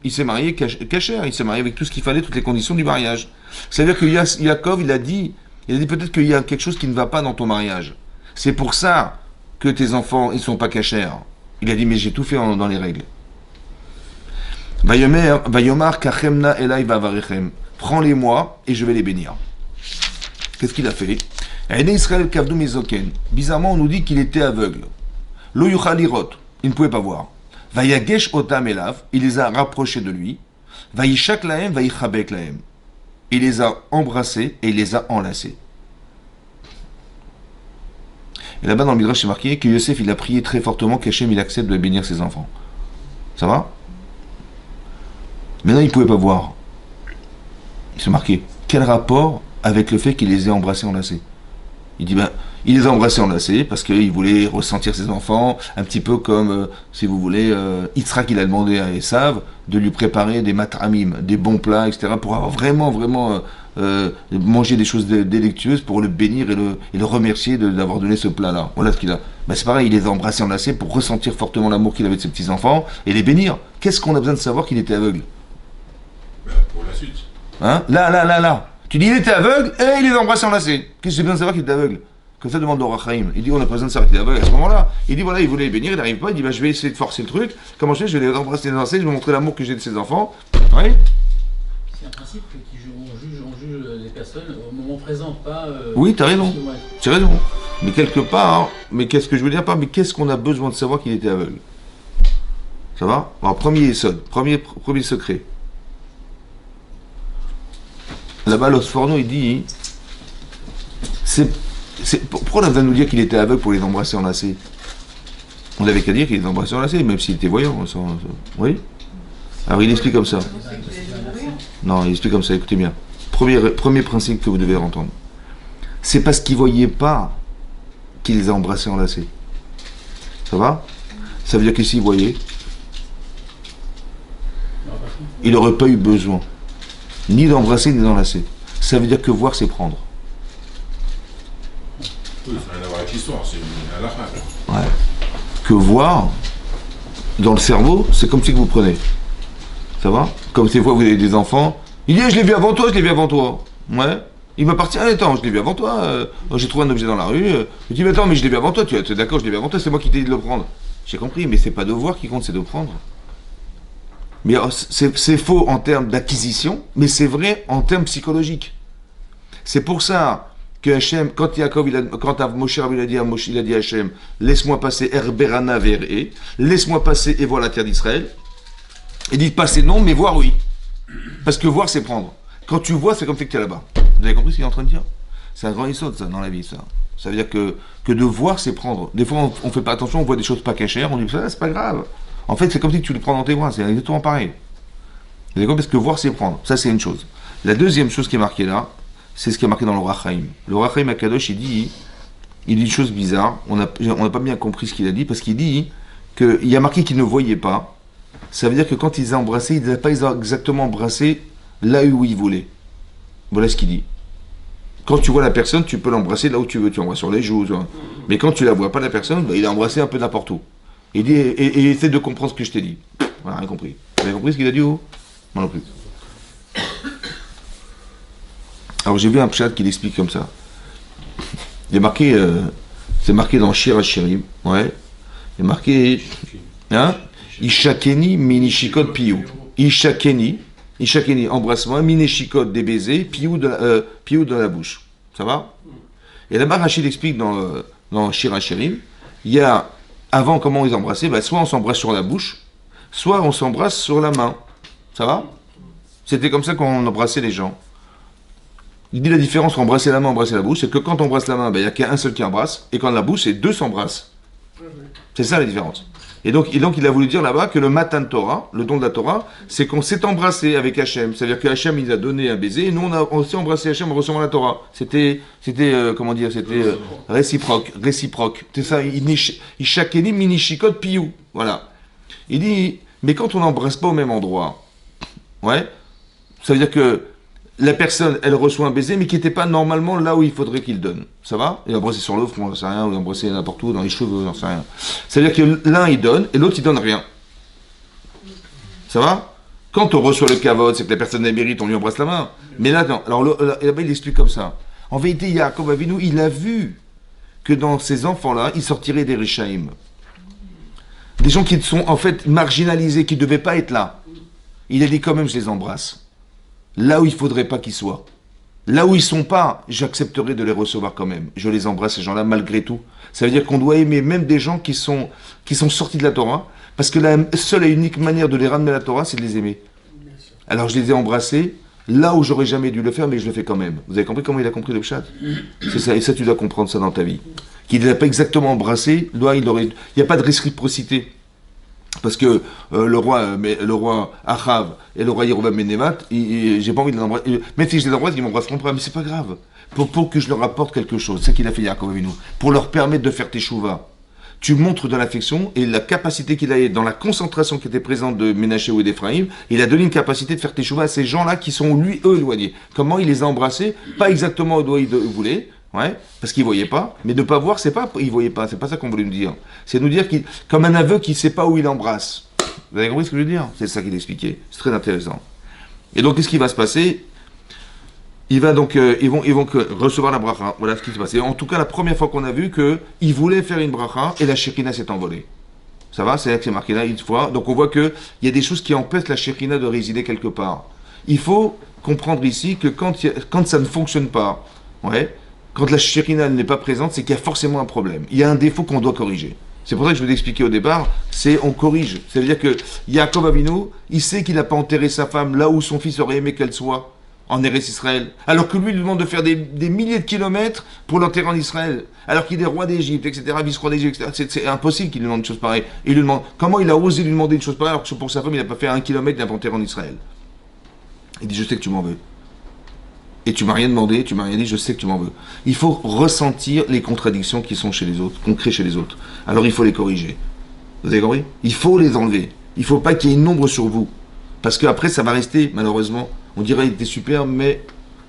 Il s'est marié Kacher, il s'est marié avec tout ce qu'il fallait, toutes les conditions du mariage. C'est-à-dire que Yaakov, il a dit peut-être qu'il y a quelque chose qui ne va pas dans ton mariage. C'est pour ça que tes enfants, ils ne sont pas Kacher. Il a dit, mais j'ai tout fait dans les règles. Vayomar kachemna elai vavarechem. Prends-les-moi et je vais les bénir. Qu'est-ce qu'il a fait? Israël kavdu mizoken. Bizarrement, on nous dit qu'il était aveugle. Lo yuchal lirot. Il ne pouvait pas voir. Vayagesh otam elav. Il les a rapprochés de lui. Vayishak lahem, vayichabek lahem. Il les a embrassés et il les a enlacés. Et là-bas dans le Midrash, c'est marqué que Yosef, il a prié très fortement qu'Hachem, il accepte de bénir ses enfants. Ça va? Maintenant, il ne pouvait pas voir. C'est marqué. Quel rapport avec le fait qu'il les ait embrassés, enlacés? Il dit, il les a embrassés, enlacés, parce qu'il voulait ressentir ses enfants, un petit peu comme, si vous voulez, Yitzhak, il a demandé à Esav de lui préparer des matramim, des bons plats, etc., pour avoir vraiment manger des choses délectueuses, pour le bénir et le remercier d'avoir donné ce plat-là. Voilà ce qu'il a. C'est pareil, il les a embrassés, enlacés, pour ressentir fortement l'amour qu'il avait de ses petits-enfants, et les bénir. Qu'est-ce qu'on a besoin de savoir qu'il était aveugle? Pour la suite. Hein? Là. Tu dis, il était aveugle, et il les a embrassés, enlacés. Qu'est-ce que j'ai besoin de savoir qu'il était aveugle? Comme ça demande Orach Chaim. Il dit, on n'a pas besoin de savoir qu'il était aveugle à ce moment-là. Il dit, voilà, il voulait les bénir, il n'arrive pas, il dit, je vais essayer de forcer le truc. Comment je fais? Je vais les embrasser, les enlacer, je vais montrer l'amour que j'ai de ses enfants. Oui. C'est un principe on juge les personnes au moment présent, pas... Oui, t'as raison. Tu as raison. Mais quelque part, mais qu'est-ce que je veux dire par, mais qu'est-ce qu'on a besoin de savoir qu'il était aveugle? Ça va? Alors, premier secret. Là-bas, l'Osforno, il dit, pourquoi on a besoin de nous dire qu'il était aveugle pour les embrasser enlacés? On n'avait qu'à dire qu'il les embrassait enlacés, même s'il était voyant. Oui? Alors, il explique comme ça. Non, il explique comme ça, écoutez bien. Premier principe que vous devez entendre. C'est parce qu'il ne voyait pas qu'il les a embrassés enlacés. Ça va? Ça veut dire que s'il voyait, il n'aurait pas eu besoin ni d'embrasser ni d'enlacer. Ça veut dire que voir, c'est prendre. Oui, ça n'a rien à voir avec l'histoire, c'est une halakha. Ouais. Que voir, dans le cerveau, c'est comme si que vous prenez. Ça va? Comme ces fois vous avez des enfants, il dit, je l'ai vu avant toi. Ouais. Il m'appartient, attends, je l'ai vu avant toi. J'ai trouvé un objet dans la rue. Je dis, mais attends, mais je l'ai vu avant toi. Tu es d'accord, je l'ai vu avant toi, c'est moi qui t'ai dit de le prendre. J'ai compris, mais c'est pas de voir qui compte, c'est de prendre. Mais c'est faux en termes d'acquisition, mais c'est vrai en termes psychologiques. C'est pour ça que Hachem, quand Moshe Rabbeinu il a dit à Hachem, laisse-moi passer Herberana vers E, laisse-moi passer et voir la terre d'Israël. Il dit passer non, mais voir oui. Parce que voir, c'est prendre. Quand tu vois, c'est comme si tu es là-bas. Vous avez compris ce qu'il est en train de dire? C'est un grand histoire, ça, dans la vie, ça. Ça veut dire que de voir, c'est prendre. Des fois, on fait pas attention, on voit des choses pas cachères, on dit, ça, c'est pas grave. En fait, c'est comme si tu le prends dans tes bras, c'est exactement pareil. Vous avez compris? Parce que voir, c'est prendre. Ça, c'est une chose. La deuxième chose qui est marquée là, c'est ce qui est marqué dans le Orach Chaim. Le Orach Chaim Akadosh, il dit une chose bizarre. On n'a pas bien compris ce qu'il a dit, parce qu'il dit qu'il y a marqué qu'il ne voyait pas. Ça veut dire que quand il les a embrassés, il ne les a pas exactement embrassés là où il voulait. Voilà ce qu'il dit. Quand tu vois la personne, tu peux l'embrasser là où tu veux. Tu l'embrasses sur les joues. Mais quand tu la vois pas, la personne, il a embrassé un peu n'importe où. Il dit, et essaie de comprendre ce que je t'ai dit. Voilà, rien compris. Vous avez compris ce qu'il a dit ou? Moi non plus. Alors j'ai vu un pshat qui l'explique comme ça. Il est marqué, c'est marqué dans Shir HaShirim. Ouais. Il est marqué, hein? Ishakeni minishikot piou. Ishakeni, embrassement, minishikot des baisers, piou de la bouche. Ça va? Et là-bas, Rachid explique dans Shir HaShirim, il y a, avant comment ils embrassaient, soit on s'embrasse sur la bouche, soit on s'embrasse sur la main. Ça va? C'était comme ça qu'on embrassait les gens. Il dit la différence entre embrasser la main et embrasser la bouche, c'est que quand on embrasse la main, il n'y a qu'un seul qui embrasse, et quand la bouche, c'est deux s'embrassent. C'est ça la différence. Et donc, il a voulu dire là-bas que le Matan Torah, le don de la Torah, c'est qu'on s'est embrassé avec Hachem. C'est-à-dire que Hachem, il a donné un baiser, et nous, on s'est embrassé Hachem en recevant la Torah. C'était réciproque. C'est ça, Ishakeni minishikot piou. Voilà. Il dit, mais quand on n'embrasse pas au même endroit, ouais, ça veut dire que la personne, elle reçoit un baiser, mais qui n'était pas normalement là où il faudrait qu'il donne. Ça va? Il a embrassé sur le front, j'en sais rien, ou il a embrassé n'importe où, dans les cheveux, j'en sais rien. Ça veut dire que l'un, il donne, et l'autre, il donne rien. Ça va? Quand on reçoit le kavod, c'est que la personne elle mérite, on lui embrasse la main. Mais là, non. Alors là-bas, il explique comme ça. En vérité, Yaakov Avinu, il a vu que dans ces enfants-là, il sortirait des Rishaïm. Des gens qui sont en fait marginalisés, qui ne devaient pas être là. Il a dit quand même, je les embrasse. Là où il ne faudrait pas qu'ils soient. Là où ils ne sont pas, j'accepterai de les recevoir quand même. Je les embrasse, ces gens-là, malgré tout. Ça veut dire qu'on doit aimer même des gens qui sont sortis de la Torah, parce que la seule et unique manière de les ramener à la Torah, c'est de les aimer. Alors je les ai embrassés, là où j'aurais jamais dû le faire, mais je le fais quand même. Vous avez compris comment il a compris le pshat? C'est ça, et ça tu dois comprendre ça dans ta vie. Qu'il ne l'a pas exactement embrassé, là il n'y a pas de réciprocité. Parce que le roi Achav et le roi Yerovam ben Nevat, j'ai pas envie de les embrasser. Même si je les embrasse, ils m'embrasseront pas, mais c'est pas grave. Pour que je leur apporte quelque chose, c'est ce qu'il a fait Yaakov Avinu. Pour leur permettre de faire teshuva. Tu montres de l'affection et la capacité qu'il a dans la concentration qui était présente de Ménaché ou d'Ephraïm, il a donné une capacité de faire teshuva à ces gens-là qui sont eux éloignés. Comment il les a embrassés? Pas exactement où il voulait. Ouais, parce qu'il ne voyait pas, mais de ne pas voir, c'est pas il ne voyait pas, c'est pas ça qu'on voulait nous dire. C'est nous dire comme un aveugle qui ne sait pas où il embrasse. Vous avez compris ce que je veux dire? C'est ça qu'il expliquait. C'est très intéressant. Et donc, qu'est-ce qui va se passer? Ils vont recevoir la bracha. Voilà ce qui s'est passé. En tout cas, la première fois qu'on a vu qu'ils voulaient faire une bracha et la Shekhina s'est envolée. Ça va? C'est là que c'est marqué là une fois. Donc, on voit qu'il y a des choses qui empêchent la Shekhina de résider quelque part. Il faut comprendre ici que quand ça ne fonctionne pas, ouais, quand la Shekhina n'est pas présente, c'est qu'il y a forcément un problème. Il y a un défaut qu'on doit corriger. C'est pour ça que je vous ai expliqué au départ, c'est on corrige. Ça veut dire que Yaakov Avinu, il sait qu'il n'a pas enterré sa femme là où son fils aurait aimé qu'elle soit, en Eretz Israël. Alors que lui, il lui demande de faire des milliers de kilomètres pour l'enterrer en Israël. Alors qu'il est roi d'Égypte, etc., vice-roi d'Égypte, etc. C'est impossible qu'il lui demande une chose pareille. Il lui demande, comment il a osé lui demander une chose pareille alors que pour sa femme, il n'a pas fait 1 kilomètre, il n'a pas enterré en Israël. Il dit, je sais que tu m'en veux. Et tu m'as rien demandé, tu m'as rien dit, je sais que tu m'en veux. Il faut ressentir les contradictions qui sont chez les autres, qu'on crée chez les autres. Alors il faut les corriger. Vous avez compris? Il faut les enlever. Il ne faut pas qu'il y ait une ombre sur vous. Parce qu'après, ça va rester, malheureusement. On dirait qu'il était superbe, mais...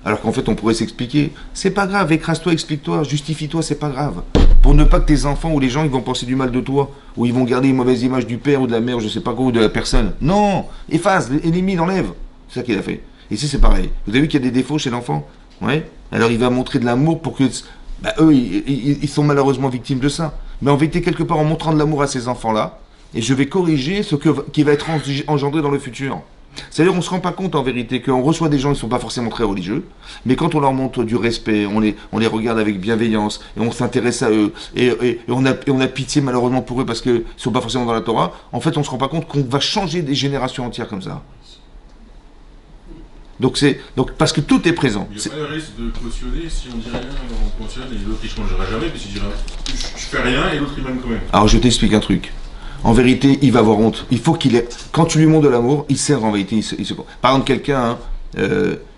Alors qu'en fait, on pourrait s'expliquer. C'est pas grave, écrase-toi, explique-toi, justifie-toi, c'est pas grave. Pour ne pas que tes enfants ou les gens, ils vont penser du mal de toi, ou ils vont garder une mauvaise image du père ou de la mère, je sais pas quoi, ou de la personne. Non! Efface, élimine, enlève. C'est ça qu'il a fait. Ici, c'est pareil. Vous avez vu qu'il y a des défauts chez l'enfant? Ouais. Alors, il va montrer de l'amour pour que... eux, ils sont malheureusement victimes de ça. Mais en vérité, quelque part, en montrant de l'amour à ces enfants-là, et je vais corriger ce qui va être engendré dans le futur. C'est-à-dire, on ne se rend pas compte, en vérité, qu'on reçoit des gens qui ne sont pas forcément très religieux, mais quand on leur montre du respect, on les regarde avec bienveillance, et on s'intéresse à eux, et on a pitié, malheureusement, pour eux, parce qu'ils ne sont pas forcément dans la Torah, en fait, on ne se rend pas compte qu'on va changer des générations entières comme ça. Donc parce que tout est présent. Il n'y a pas le risque de cautionner si on dit rien, on cautionne et l'autre il ne changera jamais, puis il dira je fais rien et l'autre il m'aime quand même. Alors je t'explique un truc. En vérité, il va avoir honte. Il faut qu'il ait. Quand tu lui montres de l'amour, il sert en vérité. Par exemple, quelqu'un,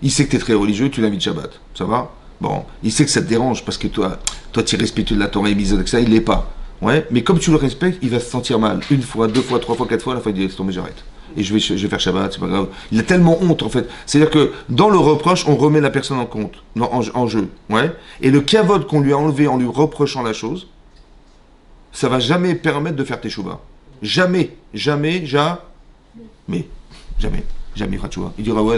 il sait que tu es très religieux, tu l'invites Shabbat. Ça va? Bon, il sait que ça te dérange parce que toi tu es respectueux de la Torah et mise avec ça, il l'est pas. Ouais, mais comme tu le respectes, il va se sentir mal. 1 fois, 2 fois, 3 fois, 4 fois, à la fin il dit laisse tomber, j'arrête. Et je vais faire Shabbat, c'est pas grave. Il a tellement honte en fait. C'est-à-dire que dans le reproche, on remet la personne en compte, en jeu. Ouais. Et le kavod qu'on lui a enlevé en lui reprochant la chose, ça va jamais permettre de faire teshuva. Jamais, jamais, jamais, Fratchoua. Il dira ouais,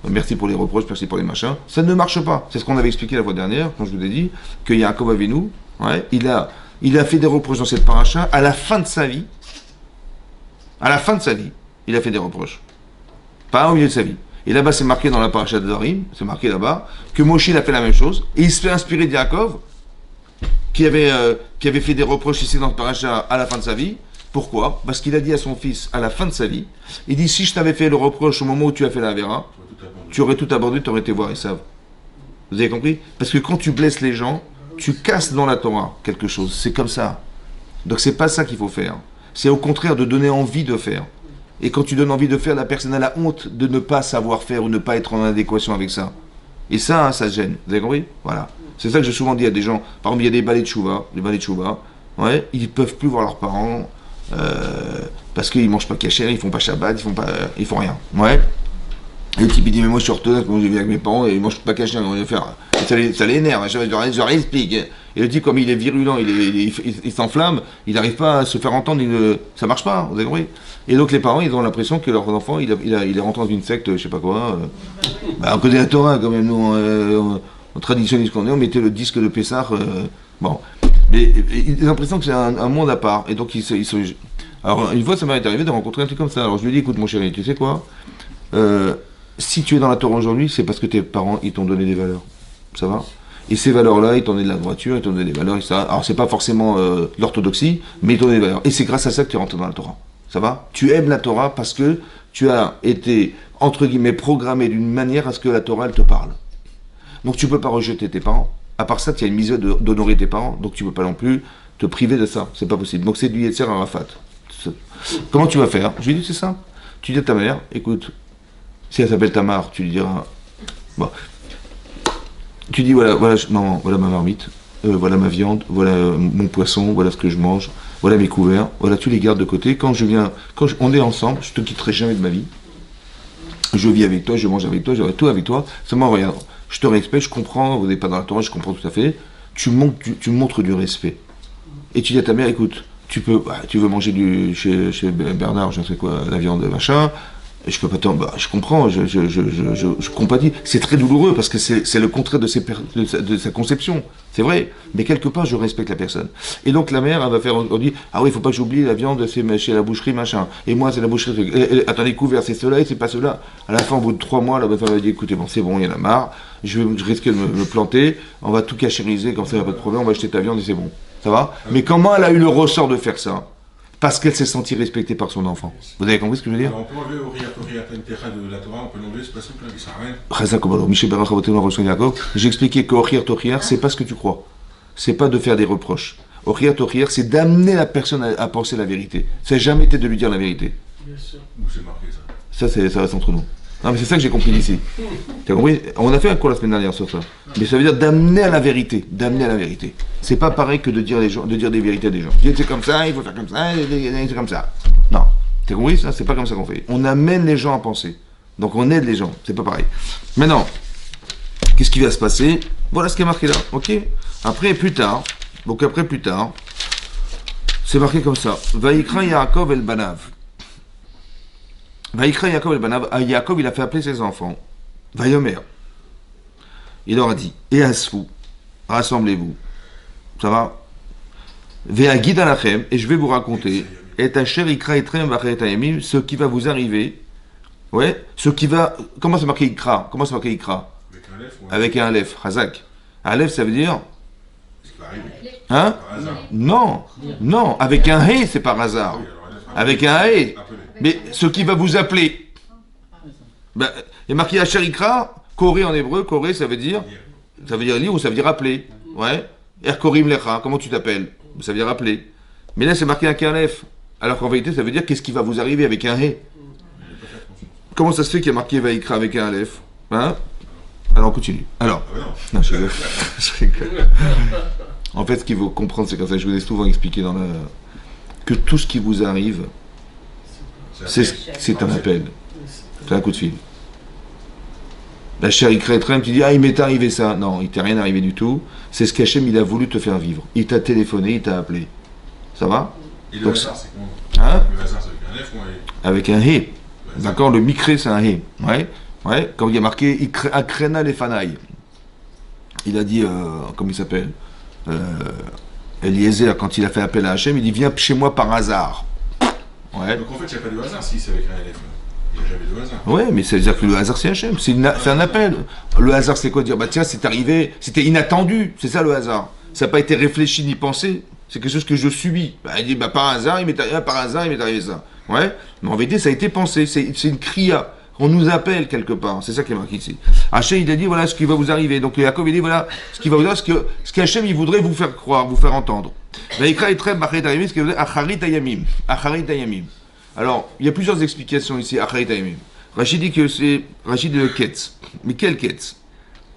merci pour les reproches, merci pour les machins. Ça ne marche pas. C'est ce qu'on avait expliqué la fois dernière, quand je vous ai dit, qu'il y a Yaakov Avinu, ouais, il a fait des reproches dans cette paracha à la fin de sa vie. À la fin de sa vie, il a fait des reproches. Pas au milieu de sa vie. Et là-bas, c'est marqué dans la paracha de Dorim, c'est marqué là-bas, que Moshe il a fait la même chose. Et il se fait inspirer de Yaakov, qui avait fait des reproches ici dans le paracha à la fin de sa vie. Pourquoi? Parce qu'il a dit à son fils, à la fin de sa vie, il dit, si je t'avais fait le reproche au moment où tu as fait la Avera, tu aurais tout abandonné, tu aurais été voir Esav. Vous avez compris? Parce que quand tu blesses les gens, tu casses dans la Torah quelque chose. C'est comme ça. Donc c'est pas ça qu'il faut faire. C'est au contraire de donner envie de faire. Et quand tu donnes envie de faire, la personne a la honte de ne pas savoir faire ou ne pas être en adéquation avec ça. Et ça, hein, ça gêne. Vous avez compris? Voilà. C'est ça que j'ai souvent dit à des gens. Par exemple, il y a des balais de chouva, ouais, ils peuvent plus voir leurs parents parce qu'ils mangent pas cachère, ils font pas Shabbat, ils font rien. Ouais. Et le type il dit mais moi je suis orthodoxe, moi je vis avec mes parents et ils mangent pas cachère, on va faire. Et ça l'énerve, je leur explique. Et le type comme il est virulent, il s'enflamme, il n'arrive pas à se faire entendre, ça marche pas, vous avez compris? Et donc les parents ils ont l'impression que leur enfant il est rentré dans une secte, je sais pas quoi. On connaît la Torah quand même, nous en traditionnaliste qu'on est, on mettait le disque de Pessah. Bon. Mais ils ont l'impression que c'est un monde à part. Et donc alors une fois ça m'est arrivé de rencontrer un truc comme ça. Alors je lui ai dit écoute mon chéri, tu sais quoi? Si tu es dans la Torah aujourd'hui, c'est parce que tes parents ils t'ont donné des valeurs. Ça va? Et ces valeurs-là, ils t'ont donné de la droiture, ils t'ont donné des valeurs, etc. Alors c'est pas forcément l'orthodoxie, mais ils t'ont donné des valeurs. Et c'est grâce à ça que tu es rentré dans la Torah. Ça va? Tu aimes la Torah parce que tu as été, entre guillemets, programmé d'une manière à ce que la Torah, elle te parle. Donc tu peux pas rejeter tes parents. À part ça, tu as une mise d'honorer tes parents, donc tu peux pas non plus te priver de ça. C'est pas possible. Donc c'est du Yetzer Arafat. Comment tu vas faire? Je lui ai dit c'est simple. Tu dis à ta mère, écoute, si elle s'appelle Tamar, tu lui diras, bon, tu dis voilà maman, voilà ma marmite, voilà ma viande, voilà mon poisson, voilà ce que je mange, voilà mes couverts, voilà tu les gardes de côté. Quand on est ensemble, je te quitterai jamais de ma vie. Je vis avec toi, je mange avec toi, j'aurai tout avec toi. Seulement regarde, je te respecte, je comprends, vous n'êtes pas dans la Torah, je comprends tout à fait. Tu montres du respect. Et tu dis à ta mère, écoute, tu veux manger chez Bernard, je ne sais quoi, la viande, machin. Je peux pas je comprends, je compatis. C'est très douloureux parce que c'est le contraire de sa conception. C'est vrai. Mais quelque part, je respecte la personne. Et donc, la mère, elle va faire, on dit, ah oui, il faut pas que j'oublie la viande, c'est chez la boucherie, machin. Et moi, c'est la boucherie. Attendez, couvert, c'est cela et c'est pas cela. À la fin, au bout de 3 mois, la femme va dire, écoutez, bon, c'est bon, il y en a marre. Je risque de me planter. On va tout cachériser, comme ça, il n'y a pas de problème. On va acheter ta viande et c'est bon. Ça va? Mais comment elle a eu le ressort de faire ça? Parce qu'elle s'est sentie respectée par son enfant. Vous avez compris ce que je veux dire? On peut enlever de la Torah, on peut l'enlever, c'est pas simple, il sert à rien. J'ai expliqué que Ochir Tochiar, c'est pas ce que tu crois. C'est pas de faire des reproches. Ochir Tochiar, c'est d'amener la personne à penser la vérité. Ça n'a jamais été de lui dire la vérité. Bien sûr. Où c'est marqué ça? Ça reste entre nous. Non, mais c'est ça que j'ai compris d'ici. Tu as compris? On a fait un cours la semaine dernière sur ça. Mais ça veut dire d'amener à la vérité. D'amener à la vérité. C'est pas pareil que de dire des vérités à des gens. C'est comme ça, il faut faire comme ça, c'est comme ça. Non. Tu as compris ça? C'est pas comme ça qu'on fait. On amène les gens à penser. Donc on aide les gens. C'est pas pareil. Maintenant, qu'est-ce qui va se passer? Voilà ce qui est marqué là. Ok? Plus tard, c'est marqué comme ça. Vaikra Yaakov el Banav. Vaikra Yaakov el Banav, Yaakov il a fait appeler ses enfants. Vayomer. Il leur a dit, et asfou, rassemblez-vous. Ça va? Ve'agid alachem, et je vais vous raconter, et asher ikra etrem vachet hayamim, ce qui va vous arriver. Ouais, ce qui va. Comment c'est marqué ikra? Comment c'est marqué ikra? Avec un aleph, Hazak. Aleph, ça veut dire. Ce qui va arriver. Hein? Non, avec un hé, c'est par hasard. Avec un hé. Mais ce qui va vous appeler, il y a marqué Asher Ikra, Koré en hébreu, Koré ça veut dire lire ou ça veut dire appeler. Ouais. Erkorim Lecha, comment tu t'appelles? Ça veut dire appeler. Mais là c'est marqué un Kalef. Alors qu'en vérité ça veut dire qu'est-ce qui va vous arriver avec un Hé. Comment ça se fait qu'il y a marqué Vaikra avec un Aleph? Hein? Alors on continue. Alors. Non, je rigole. En fait ce qu'il faut comprendre c'est comme ça, je vous ai souvent expliqué que tout ce qui vous arrive, c'est un appel. C'est un coup de fil. La chair, il crée très, tu dis, il m'est arrivé ça. Non, il t'est rien arrivé du tout. C'est ce qu'Hachem, il a voulu te faire vivre. Il t'a téléphoné, il t'a appelé. Ça va? Et le hasard, c'est comment? Hein? Le hasard, c'est avec un F ou un E? Avec un Hé. D'accord? Le micré, c'est un Hé. Ouais. Comme il y a marqué, Akrena les fanaï. Il a dit, comment il s'appelle? Eliezer, quand il a fait appel à Hachem, il dit, viens chez moi par hasard. Ouais. Donc en fait, il n'y a pas de hasard si c'est avec un LF. Il n'y a jamais de hasard. Ouais, mais ça veut dire que le hasard c'est Hachem, c'est un appel. Le hasard c'est quoi? Dire, tiens, c'est arrivé, c'était inattendu, c'est ça le hasard. Ça n'a pas été réfléchi ni pensé, c'est quelque chose que je subis. Il dit, par hasard, il m'est arrivé ça. Ouais, mais en vérité, ça a été pensé, c'est une kriya. On nous appelle quelque part. C'est ça qui est marqué ici. Hachem, il a dit, voilà ce qui va vous arriver. Donc Yaakov, il dit, voilà ce qui va vous arriver, ce qu'Hachem, il voudrait vous faire croire, vous faire entendre. Alors, il y a plusieurs explications ici, Acharit Hayamim. Rachid dit que c'est Rachid de Ketz. Mais quel Ketz?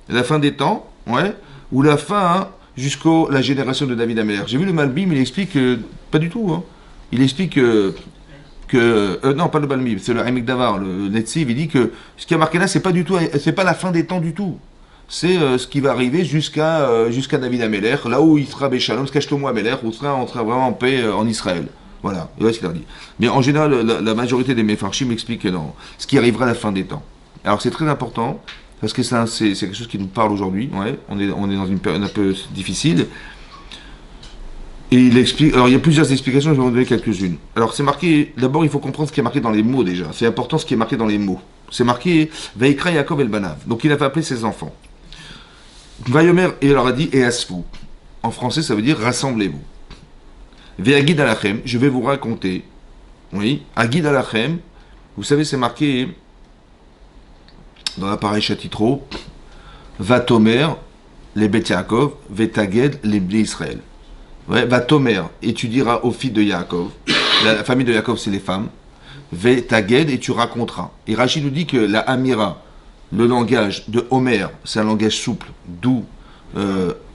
La fin des temps, ouais, ou la fin jusqu'à la génération de David Améler. J'ai vu le Malbim, il explique pas du tout. Hein. Il explique non, pas le Malbim, c'est le Hamek Davar, le Netziv, il dit que ce qui a marqué là, c'est pas du tout, c'est pas la fin des temps du tout. C'est ce qui va arriver jusqu'à David Améler, là où il sera Béchalom, jusqu'à Shlomo Améler, où on sera vraiment en paix en Israël. Voilà, voilà ce qu'il leur dit. Mais en général, la majorité des Mefarshim expliquent que non, ce qui arrivera à la fin des temps. Alors c'est très important, parce que c'est quelque chose qui nous parle aujourd'hui, ouais, on est dans une période un peu difficile. Et il explique, alors il y a plusieurs explications, je vais vous en donner quelques-unes. Alors c'est marqué, d'abord il faut comprendre ce qui est marqué dans les mots déjà, c'est important ce qui est marqué dans les mots. C'est marqué, Vaikra Yaakov el Banav, donc il avait appelé ses enfants. Vayomer, et il leur a dit, et asfou. En français ça veut dire rassemblez-vous. Ve'agid alachem, je vais vous raconter. Oui, agid alachem, vous savez, c'est marqué dans la parasha Yitro, Vatomer, les Bet Yaakov, Vetaged, les Bnei Israël. Ouais, Vatomer, et tu diras aux filles de Yaakov, la famille de Yaakov, c'est les femmes, Vetaged, et tu raconteras. Et Rachid nous dit que la Amira, le langage de Homer, c'est un langage souple, doux,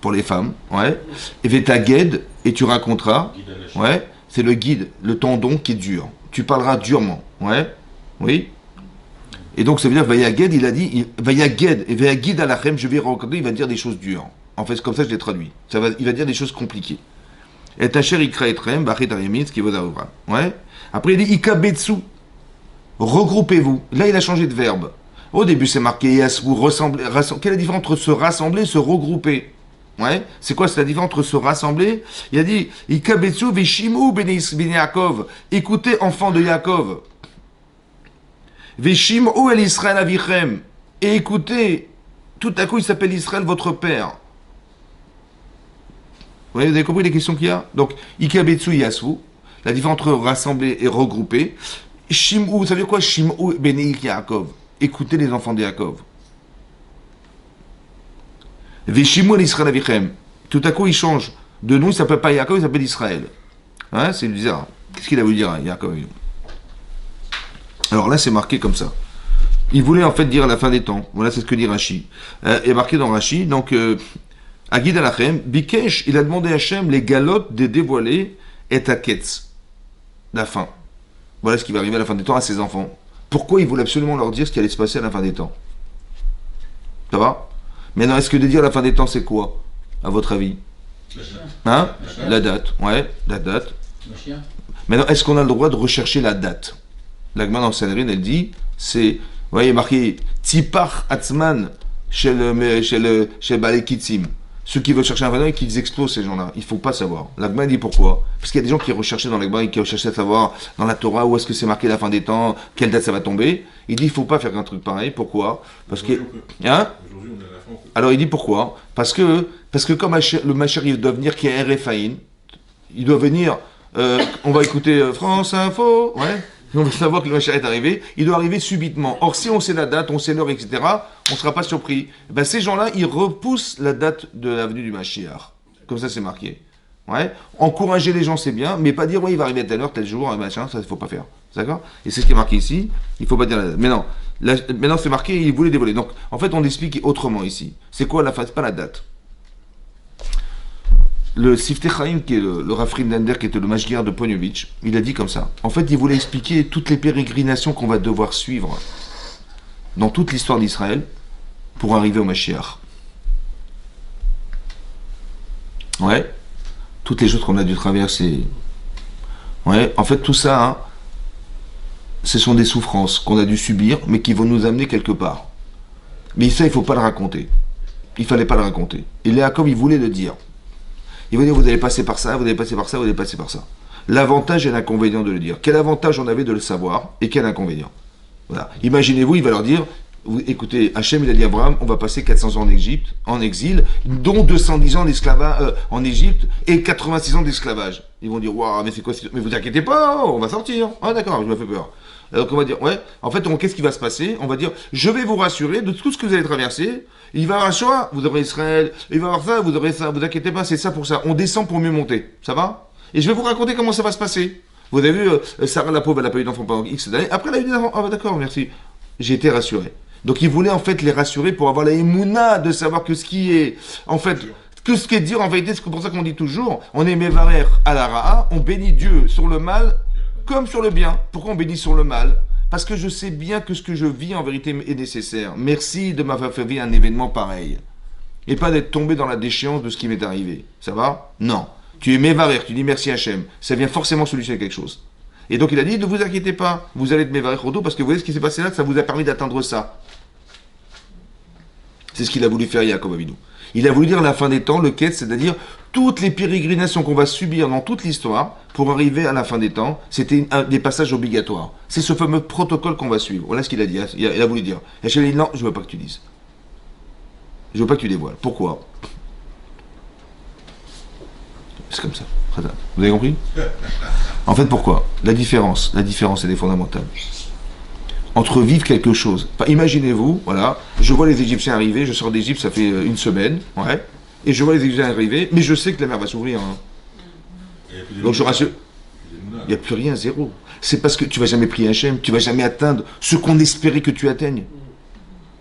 pour les femmes, ouais. Et Vetaged, et tu raconteras, ouais, c'est le guide, le tendon qui est dur. Tu parleras durement, ouais, oui. Et donc ça veut dire Vayaged, il a dit Vayaged et Vayagid alachem, je vais raconter, il va dire des choses dures. En fait, c'est comme ça que je l'ai traduit. Il va dire des choses compliquées. Et Tacher ikra etrem, bachet arimin, ce qui vous arrivera. Ouais. Après il dit Ikabetsu, regroupez-vous. Là il a changé de verbe. Au début c'est marqué Yasvu, rassembler. Quelle est la différence entre se rassembler et se regrouper? Ouais, c'est quoi, c'est la différence entre se rassembler? Il a dit, Ikabetsu veshimu bnei Yaakov, écoutez enfants de Yaakov. Veshimu el Israël avichem, et écoutez, tout à coup il s'appelle Israël votre père. Vous avez compris les questions qu'il y a? Donc, Ikabetsu Yasvu, la différence entre rassembler et regrouper. Shimu, ça veut dire quoi? Shimu bnei Yaakov, écoutez les enfants de Yaakov. Veshimu l'Israël avichem. Tout à coup, il change. De nom, il ne s'appelle pas Yaakov, il s'appelle Israël. Hein, c'est bizarre. Qu'est-ce qu'il a voulu dire, hein, Yaakov? Alors là, c'est marqué comme ça. Il voulait en fait dire la fin des temps. Voilà, c'est ce que dit Rashi. Il est marqué dans Rashi. Donc, Agid alachem, Bikesh, il a demandé à Hachem les galotes de dévoiler et Aketz, la fin. Voilà ce qui va arriver à la fin des temps à ses enfants. Pourquoi il voulait absolument leur dire ce qui allait se passer à la fin des temps? Ça va? Maintenant, est-ce que de dire la fin des temps, c'est quoi, à votre avis? Hein? La date, ouais, la date. Maintenant, est-ce qu'on a le droit de rechercher la date? La Gemara dans le Sanhedrin, elle dit, c'est, vous voyez, marqué, Tzipach Atzman, chez Balei Kitzim. Ceux qui veulent chercher un vadin et qu'ils explosent ces gens-là. Il ne faut pas savoir. La Gemara dit pourquoi? Parce qu'il y a des gens qui recherchaient dans la Gemara et qui recherchaient à savoir dans la Torah où est-ce que c'est marqué la fin des temps, quelle date ça va tomber. Il dit il ne faut pas faire un truc pareil. Pourquoi? Parce que. Hein? Aujourd'hui, on est à la fin. Alors il dit pourquoi? Parce que comme le Mashiach doit venir qui est RFAIN, il doit venir. On va écouter France Info, ouais. On veut savoir que le Mashiach est arrivé, il doit arriver subitement. Or, si on sait la date, on sait l'heure, etc., on ne sera pas surpris. Ben, ces gens-là, ils repoussent la date de la venue du Mashiach. Comme ça, c'est marqué. Ouais. Encourager les gens, c'est bien, mais pas dire, ouais, il va arriver à telle heure, tel jour, machin, ça, il ne faut pas faire. D'accord? Et c'est ce qui est marqué ici, il ne faut pas dire la date. Mais non, maintenant, c'est marqué, il voulait dévoiler. Donc, en fait, on explique autrement ici. C'est quoi la fin? C'est pas la date. Le Siftei Chaim, qui est le Rav Friedlander, qui était le Mashgiach de Ponyovitch, il a dit comme ça. En fait, il voulait expliquer toutes les pérégrinations qu'on va devoir suivre dans toute l'histoire d'Israël pour arriver au Mashiach. Ouais. Toutes les choses qu'on a dû traverser. Ouais. En fait, tout ça, hein, ce sont des souffrances qu'on a dû subir, mais qui vont nous amener quelque part. Mais ça, il ne faut pas le raconter. Il ne fallait pas le raconter. Et Yaakov, il voulait le dire. Il va dire, vous allez passer par ça, vous allez passer par ça, vous allez passer par ça. L'avantage et l'inconvénient de le dire. Quel avantage on avait de le savoir et quel inconvénient? Voilà. Imaginez-vous, il va leur dire, écoutez, Hachem, il a dit à Abraham, on va passer 400 ans en Égypte, en exil, dont 210 ans d'esclavage en Égypte et 86 ans d'esclavage. Ils vont dire, waouh, mais c'est quoi mais vous inquiétez pas, on va sortir. Ah d'accord, je me fais peur. Donc on va dire, ouais, en fait, qu'est-ce qui va se passer? On va dire, je vais vous rassurer de tout ce que vous allez traverser. Il va y avoir un choix, vous aurez Israël, il va y avoir ça, vous aurez ça, vous inquiétez pas, c'est ça pour ça. On descend pour mieux monter, ça va? Et je vais vous raconter comment ça va se passer. Vous avez vu, Sarah la pauvre, elle n'a pas eu d'enfant pendant X années. Après, elle a eu des enfants. Ah bah d'accord, merci. J'ai été rassuré. Donc il voulait en fait les rassurer pour avoir la émouna de savoir que ce qui est, en fait, que ce qui est dire en vérité, c'est pour ça qu'on dit toujours, on est mévarer à la ra'a, on bénit Dieu sur le mal comme sur le bien. Pourquoi on bénit sur le mal? Parce que je sais bien que ce que je vis en vérité est nécessaire. Merci de m'avoir fait vivre un événement pareil. Et pas d'être tombé dans la déchéance de ce qui m'est arrivé. Ça va? Non. Tu es mévarer, tu dis merci Hachem. Ça vient forcément solutionner quelque chose. Et donc il a dit, ne vous inquiétez pas, vous allez être mévarer au dos, parce que vous voyez ce qui s'est passé là, ça vous a permis d'atteindre ça. C'est ce qu'il a voulu faire Yaakov Avinu. Il a voulu dire à la fin des temps, le quête, c'est-à-dire toutes les pérégrinations qu'on va subir dans toute l'histoire pour arriver à la fin des temps, c'était des passages obligatoires. C'est ce fameux protocole qu'on va suivre. Voilà ce qu'il a dit. Il a voulu dire. Et Hachem a dit non, je ne veux pas que tu dises. Je ne veux pas que tu dévoiles. Pourquoi? C'est comme ça. Vous avez compris? En fait, pourquoi? La différence, elle est fondamentale. Entre vivre quelque chose. Enfin, imaginez-vous, voilà, je vois les Égyptiens arriver, je sors d'Égypte, ça fait une semaine, ouais, et je vois les Égyptiens arriver, mais je sais que la mer va s'ouvrir. Hein. Donc je rassure, il n'y a plus rien, zéro. C'est parce que tu vas jamais prier Hachem, tu vas jamais atteindre ce qu'on espérait que tu atteignes.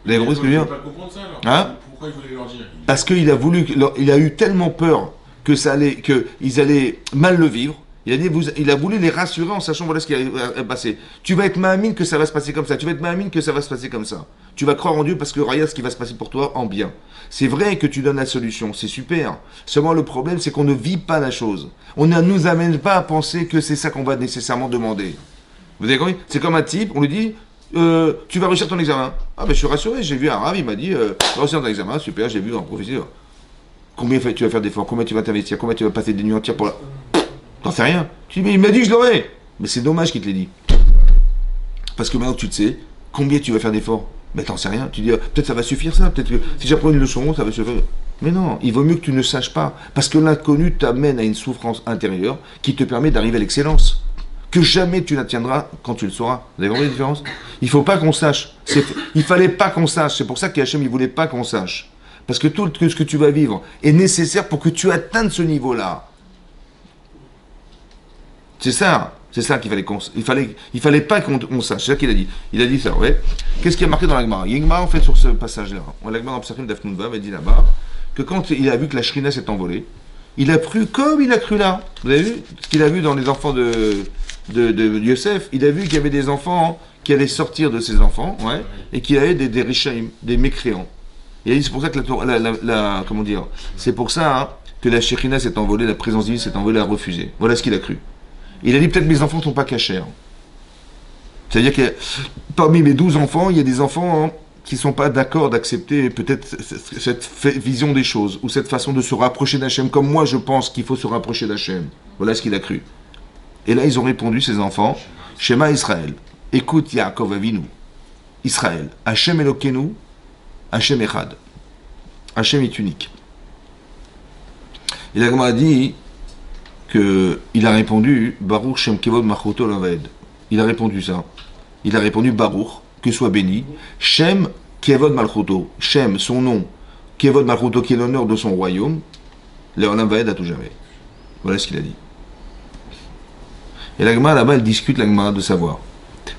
Vous avez compris ce que je veux dire? pas comprendre ça, alors. Hein? Pourquoi il voulait leur dire? Parce qu'il a voulu, il a eu tellement peur qu'ils allaient mal le vivre. Il a voulu les rassurer en sachant voilà ce qui va passer. Tu vas être ma'amine que ça va se passer comme ça. Tu vas être ma'amine que ça va se passer comme ça. Tu vas croire en Dieu parce que regarde ce qui va se passer pour toi en bien. C'est vrai que tu donnes la solution, c'est super. Seulement le problème c'est qu'on ne vit pas la chose. On ne nous amène pas à penser que c'est ça qu'on va nécessairement demander. Vous avez compris? C'est comme un type, on lui dit tu vas réussir ton examen. Ah ben je suis rassuré, j'ai vu un rave, il m'a dit tu vas réussir ton examen, super, j'ai vu un professeur. Combien tu vas faire d'efforts? Combien tu vas t'investir? Combien tu vas passer des nuits entières pour la... T'en sais rien. Tu dis, mais il m'a dit que je l'aurais. Mais c'est dommage qu'il te l'ait dit. Parce que maintenant que tu le sais, combien tu vas faire d'efforts? Mais t'en sais rien. Tu dis, peut-être ça va suffire ça. Peut-être que si j'apprends une leçon, ça va suffire. Mais non, il vaut mieux que tu ne saches pas. Parce que l'inconnu t'amène à une souffrance intérieure qui te permet d'arriver à l'excellence. Que jamais tu n'atteindras quand tu le sauras. Vous avez compris la différence? Il ne faut pas qu'on sache. Il fallait pas qu'on sache. C'est pour ça qu'Hachem, il ne voulait pas qu'on sache. Parce que tout ce que tu vas vivre est nécessaire pour que tu atteignes ce niveau-là. C'est ça qu'il fallait il fallait pas qu'on sache. C'est ça qu'il a dit. Il a dit ça, ouais. Qu'est-ce qui a marqué dans la Gemara? Il y a une Gemara en fait sur ce passage-là. La Gemara en Psachim d'Afnun Vav, elle dit là-bas que quand il a vu que la Shrina s'est envolée, il a cru comme il a cru là. Vous avez vu ce qu'il a vu dans les enfants de Yosef? Il a vu qu'il y avait des enfants qui allaient sortir de ses enfants, ouais, et qu'il y avait des Rishaim, des mécréants. Il a dit c'est pour ça que comment dire? C'est pour ça hein, que la Shrina s'est envolée, la présence divine s'est envolée à refuser. Voilà ce qu'il a cru. Il a dit peut-être mes enfants ne sont pas cachers. C'est-à-dire que parmi mes 12 enfants, il y a des enfants qui ne sont pas d'accord d'accepter peut-être cette vision des choses, ou cette façon de se rapprocher d'Hachem, comme moi je pense qu'il faut se rapprocher d'Hachem. Voilà ce qu'il a cru. Et là ils ont répondu, ces enfants, Shema Israël, écoute Yaakov Avinu, Israël, Hachem Elokeinu, Hachem Echad. Hachem est unique. Et la Gemara a dit qu'il a répondu Baruch Shem Kevod Malchuto Laved. Il a répondu ça. Il a répondu Baruch, que soit béni, Shem Kevod Malchuto. Shem, son nom, Kevod Malchuto, qui est l'honneur de son royaume, Leolam Vaed à tout jamais. Voilà ce qu'il a dit. Et la Gemara là-bas, elle discute la Gemara de savoir.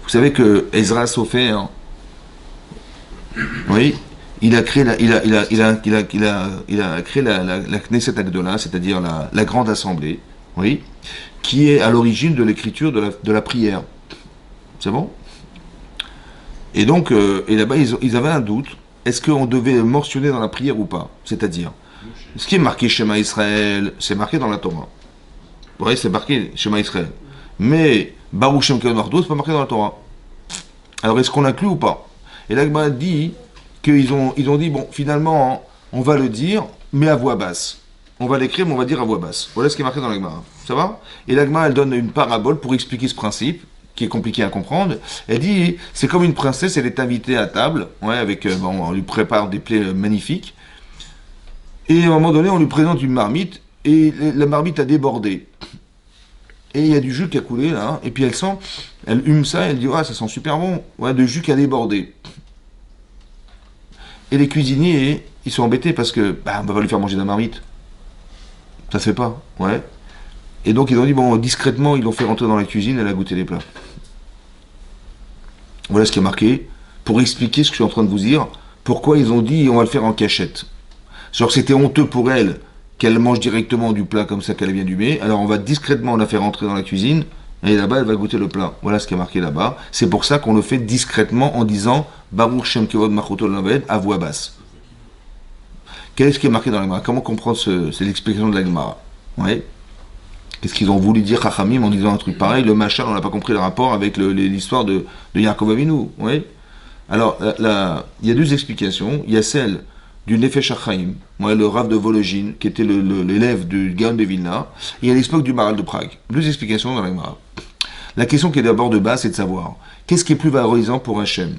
Vous savez que Ezra Sofer, oui, il a créé la Knesset Agdola, c'est-à-dire la grande assemblée, oui, qui est à l'origine de l'écriture de la prière. C'est bon? Et donc, et là-bas, ils avaient un doute. Est-ce qu'on devait mentionner dans la prière ou pas? C'est-à-dire, ce qui est marqué Shema Israël, c'est marqué dans la Torah. Oui, c'est marqué Shema Israël. Mais Baruch Shem Kevod Malchuto, c'est pas marqué dans la Torah. Alors, est-ce qu'on l'inclut ou pas? Et là, Gemara dit qu'ils ont dit, bon, finalement, on va le dire, mais à voix basse. On va l'écrire, mais on va dire à voix basse. Voilà ce qui est marqué dans la Gemara. Ça va? Et la Gemara, elle donne une parabole pour expliquer ce principe, qui est compliqué à comprendre. Elle dit, c'est comme une princesse, elle est invitée à table, ouais, avec, on lui prépare des plats magnifiques, et à un moment donné, on lui présente une marmite, et la marmite a débordé. et il y a du jus qui a coulé là, et puis elle hume ça, et elle dit ah ça sent super bon, ouais, de jus qui a débordé. Et les cuisiniers, ils sont embêtés parce que bah, on va pas lui faire manger de la marmite, ça se fait pas, ouais. Et donc ils ont dit bon discrètement ils l'ont fait rentrer dans la cuisine, elle a goûté les plats. Voilà ce qui est marqué pour expliquer ce que je suis en train de vous dire. Pourquoi ils ont dit on va le faire en cachette. Genre c'était honteux pour elle qu'elle mange directement du plat comme ça qu'elle vient d'humer, alors on va discrètement la faire rentrer dans la cuisine, et là-bas elle va goûter le plat. Voilà ce qui est marqué là-bas. C'est pour ça qu'on le fait discrètement en disant Baruch Shem Kevod Machotol Laved à voix basse. Qu'est-ce qui est marqué dans la Gemara? Comment comprendre c'est l'explication de la Gemara? Ouais. Qu'est-ce qu'ils ont voulu dire Chachamim en disant un truc pareil? Le Machal, on n'a pas compris le rapport avec l'histoire de Yaakov Avinu. Ouais. Alors, il y a deux explications. Il y a celle du Nefesh HaChaim, le Rav de Vologine, qui était l'élève du Gaon de Vilna, et à l'époque du Maral de Prague. Deux explications dans la Gemara. La question qui est d'abord de base, c'est de savoir, qu'est-ce qui est plus valorisant pour Hachem?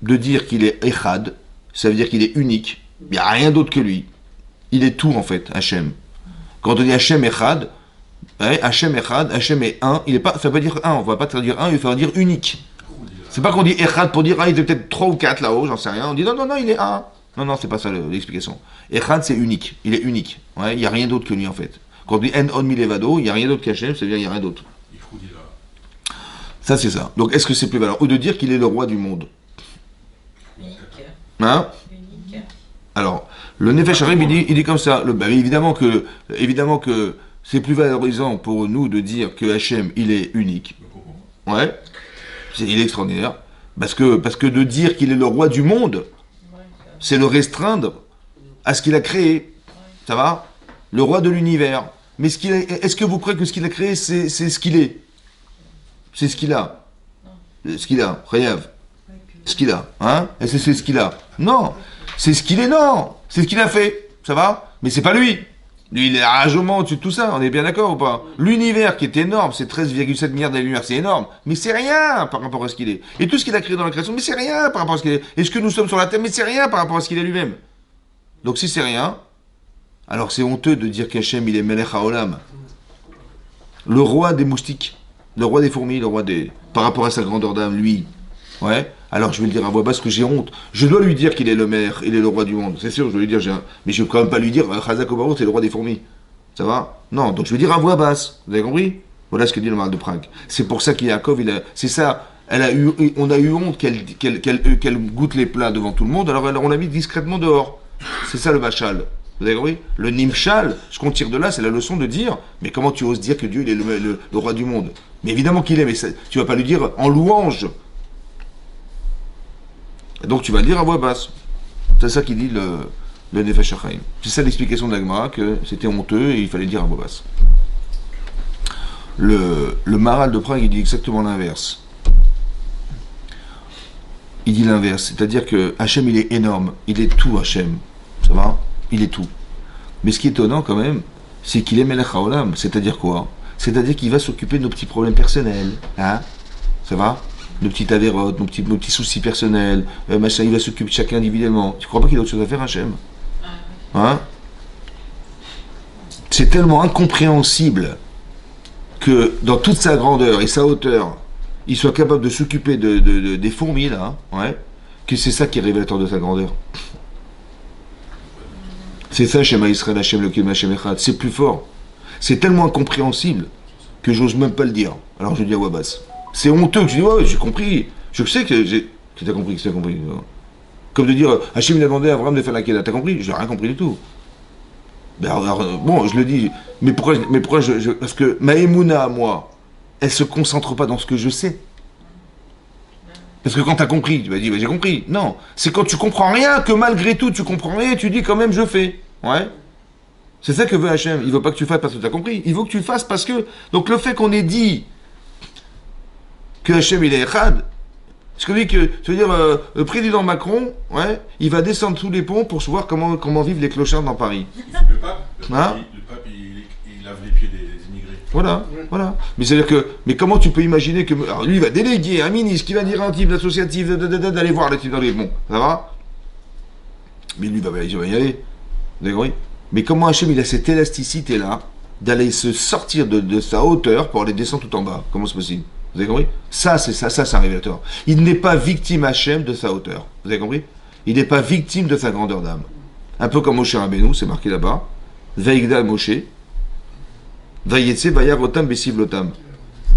De dire qu'il est Echad, ça veut dire qu'il est unique, il n'y a rien d'autre que lui. Il est tout en fait, Hachem. Quand on dit Hachem Echad, Hachem Echad, Hachem est un, il est pas, ça veut pas dire un, on ne va pas dire un, il faut dire unique. C'est pas qu'on dit Echad pour dire, il est peut-être 3 ou 4 là-haut, j'en sais rien. On dit non, il est un. Non, c'est pas ça l'explication. Echad, c'est unique. Il est unique. Ouais, il n'y a rien d'autre que lui, en fait. Quand on dit En On Milevado, il n'y a rien d'autre qu'Hachem, c'est-à-dire il n'y a rien d'autre. Ça, c'est ça. Donc, est-ce que c'est plus valeur? Ou de dire qu'il est le roi du monde? Hein? Alors, le Nefesh Harim, il dit comme ça. Évidemment que c'est plus valorisant pour nous de dire que Hachem, il est unique. Ouais. Il est extraordinaire. Parce que de dire qu'il est le roi du monde, c'est le restreindre à ce qu'il a créé. Ça va? Le roi de l'univers. Mais est-ce que vous croyez que ce qu'il a créé, c'est ce qu'il est? C'est ce qu'il a. Ce qu'il a. Reyav. Ce qu'il a. Hein? Est-ce que c'est ce qu'il a? Non. C'est ce qu'il est, non. C'est ce qu'il a fait. Ça va? Mais c'est pas lui. Lui, il est largement au-dessus de tout ça. On est bien d'accord ou pas? L'univers qui est énorme, c'est 13,7 milliards d'années-lumière, c'est énorme. Mais c'est rien par rapport à ce qu'il est. Et tout ce qu'il a créé dans la création, mais c'est rien par rapport à ce qu'il est. Est-ce que nous sommes sur la Terre? Mais c'est rien par rapport à ce qu'il est lui-même. Donc si c'est rien, alors c'est honteux de dire qu'Hachem, il est Melech HaOlam. Le roi des moustiques, le roi des fourmis, le roi des... Par rapport à sa grandeur d'âme, lui. Ouais. Alors je vais le dire à voix basse que j'ai honte. Je dois lui dire qu'il est le maire, il est le roi du monde. C'est sûr, je dois lui dire, mais je ne vais quand même pas lui dire Chazak Obarot, c'est le roi des fourmis. Ça va? Non, donc je vais dire à voix basse. Vous avez compris? Voilà ce que dit le Maral de Prague. C'est pour ça qu'Yaakov, c'est ça. On a eu honte qu'elle goûte les plats devant tout le monde, alors on l'a mis discrètement dehors. C'est ça le Machal. Vous avez compris? Le Nimshal, ce qu'on tire de là, c'est la leçon de dire, mais comment tu oses dire que Dieu il est le roi du monde? Mais évidemment qu'il est, mais ça, tu vas pas lui dire en louange. Et donc tu vas le dire à voix basse. C'est ça qui dit le Nefesh HaChaim. C'est ça l'explication de la Gemara, que c'était honteux et il fallait le dire à voix basse. Le Maral de Prague, il dit exactement l'inverse. Il dit l'inverse, c'est-à-dire que Hachem, il est énorme, il est tout Hachem, ça va? Il est tout. Mais ce qui est étonnant quand même, c'est qu'il est Melech HaOlam, c'est-à-dire quoi? C'est-à-dire qu'il va s'occuper de nos petits problèmes personnels, hein? Ça va? Nos petites avérotes, nos petits soucis personnels, machin, il va s'occuper de chacun individuellement. Tu crois pas qu'il a autre chose à faire, Hachem? Hein? C'est tellement incompréhensible que dans toute sa grandeur et sa hauteur, il soit capable de s'occuper des fourmis, là, ouais, que c'est ça qui est révélateur de sa grandeur. C'est ça, Shema Israël, Hachem Elokim, Hachem Echad. C'est plus fort. C'est tellement incompréhensible que j'ose même pas le dire. Alors je dis à voix basse. C'est honteux que je dis, ouais, j'ai compris. Je sais que t'as compris, que t'as compris. Comme de dire, Hachem il a demandé à Abraham de faire la Kéda. T'as compris? Je n'ai rien compris du tout. Ben, alors, bon, je le dis. Mais pourquoi parce que ma émouna à moi, elle se concentre pas dans ce que je sais. Parce que quand tu as compris, tu vas dire, j'ai compris. Non, c'est quand tu comprends rien que malgré tout, tu comprends rien et tu dis quand même je fais. Ouais. C'est ça que veut Hachem. Il veut pas que tu fasses parce que tu as compris. Il veut que tu fasses parce que... Donc le fait qu'on ait dit que Hachem il est Echad, ce que dit que, ça veut dire, le président Macron, ouais, il va descendre tous les ponts pour voir comment vivent les clochards dans Paris. Le pape, Hein? le pape il lave les pieds des immigrés. Voilà, voilà. Mais c'est-à-dire que, mais comment tu peux imaginer que, alors lui il va déléguer un ministre qui va dire à un type d'associatif d'aller voir les types dans les ponts, ça va? Mais lui il va y aller, vous avez compris? Mais comment Hachem il a cette élasticité là, d'aller se sortir de sa hauteur pour aller descendre tout en bas. Comment c'est possible? Vous avez compris? Ça, c'est un révélateur. Il n'est pas victime Hachem de sa hauteur. Vous avez compris? Il n'est pas victime de sa grandeur d'âme. Un peu comme Moshe Rabbeinu, c'est marqué là-bas. Vaïgdal Moshe. Vaïetse Vayarotam Besivlotam.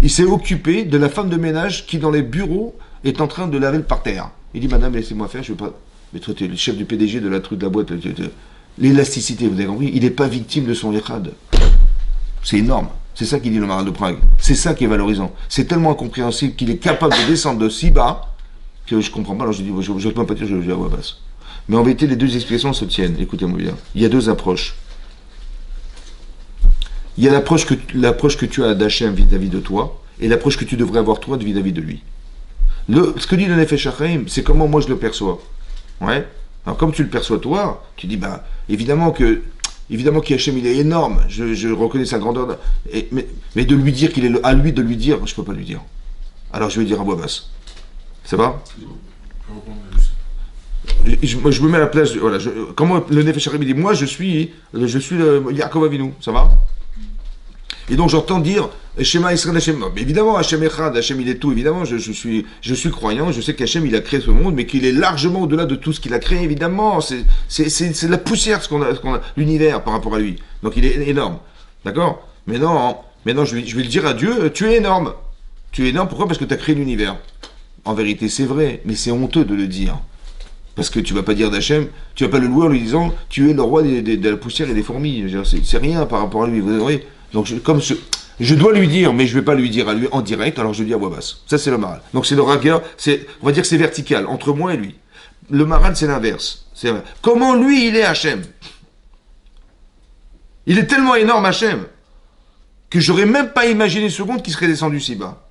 Il s'est occupé de la femme de ménage qui, dans les bureaux, est en train de laver le parterre. Il dit, madame, laissez-moi faire, je ne veux pas. Mais toi, tu es le chef du PDG de la truc de la boîte. L'élasticité, vous avez compris? Il n'est pas victime de son Echad. C'est énorme. C'est ça qu'il dit le Maharal de Prague. C'est ça qui est valorisant. C'est tellement incompréhensible qu'il est capable de descendre de si bas que je ne comprends pas. Alors je dis, je ne peux pas dire, je vais à voix basse. Mais en vérité, les deux explications se tiennent. Écoutez-moi bien. Il y a deux approches. Il y a l'approche que tu as d'Hachem vis-à-vis de toi et l'approche que tu devrais avoir toi vis-à-vis de lui. Ce que dit le Nefesh HaChaim, c'est comment moi je le perçois. Ouais. Alors comme tu le perçois toi, tu dis bah évidemment qu'Hachem il est énorme. Je reconnais sa grandeur. Mais de lui dire qu'il est à lui de lui dire, je peux pas lui dire. Alors je vais dire à voix basse. Ça va? Je me mets à la place. Voilà. Comment le Nefesh HaChaim dit moi je suis le Yaakov Avinu. Ça va? Et donc j'entends dire Shema Israël Hachem. Mais évidemment, Hachem Echad, Hachem il est tout, évidemment, je suis croyant, je sais qu'Hachem il a créé ce monde, mais qu'il est largement au-delà de tout ce qu'il a créé, évidemment. C'est de la poussière ce qu'on a, l'univers par rapport à lui. Donc il est énorme. D'accord? Mais non, je vais le dire à Dieu, tu es énorme. Tu es énorme, pourquoi? Parce que tu as créé l'univers. En vérité, c'est vrai, mais c'est honteux de le dire. Parce que tu vas pas dire d'Hachem, tu vas pas le louer en lui disant, tu es le roi de la poussière et des fourmis. C'est rien par rapport à lui, vous voyez? Donc, je dois lui dire, mais je ne vais pas lui dire à lui en direct, alors je dis à voix basse. Ça, c'est le Maharal. Donc, c'est le Raga, on va dire que c'est vertical, entre moi et lui. Le Maharal, c'est l'inverse. Comment lui, il est Hachem? Il est tellement énorme, Hachem, que j'aurais même pas imaginé une seconde qu'il serait descendu si bas.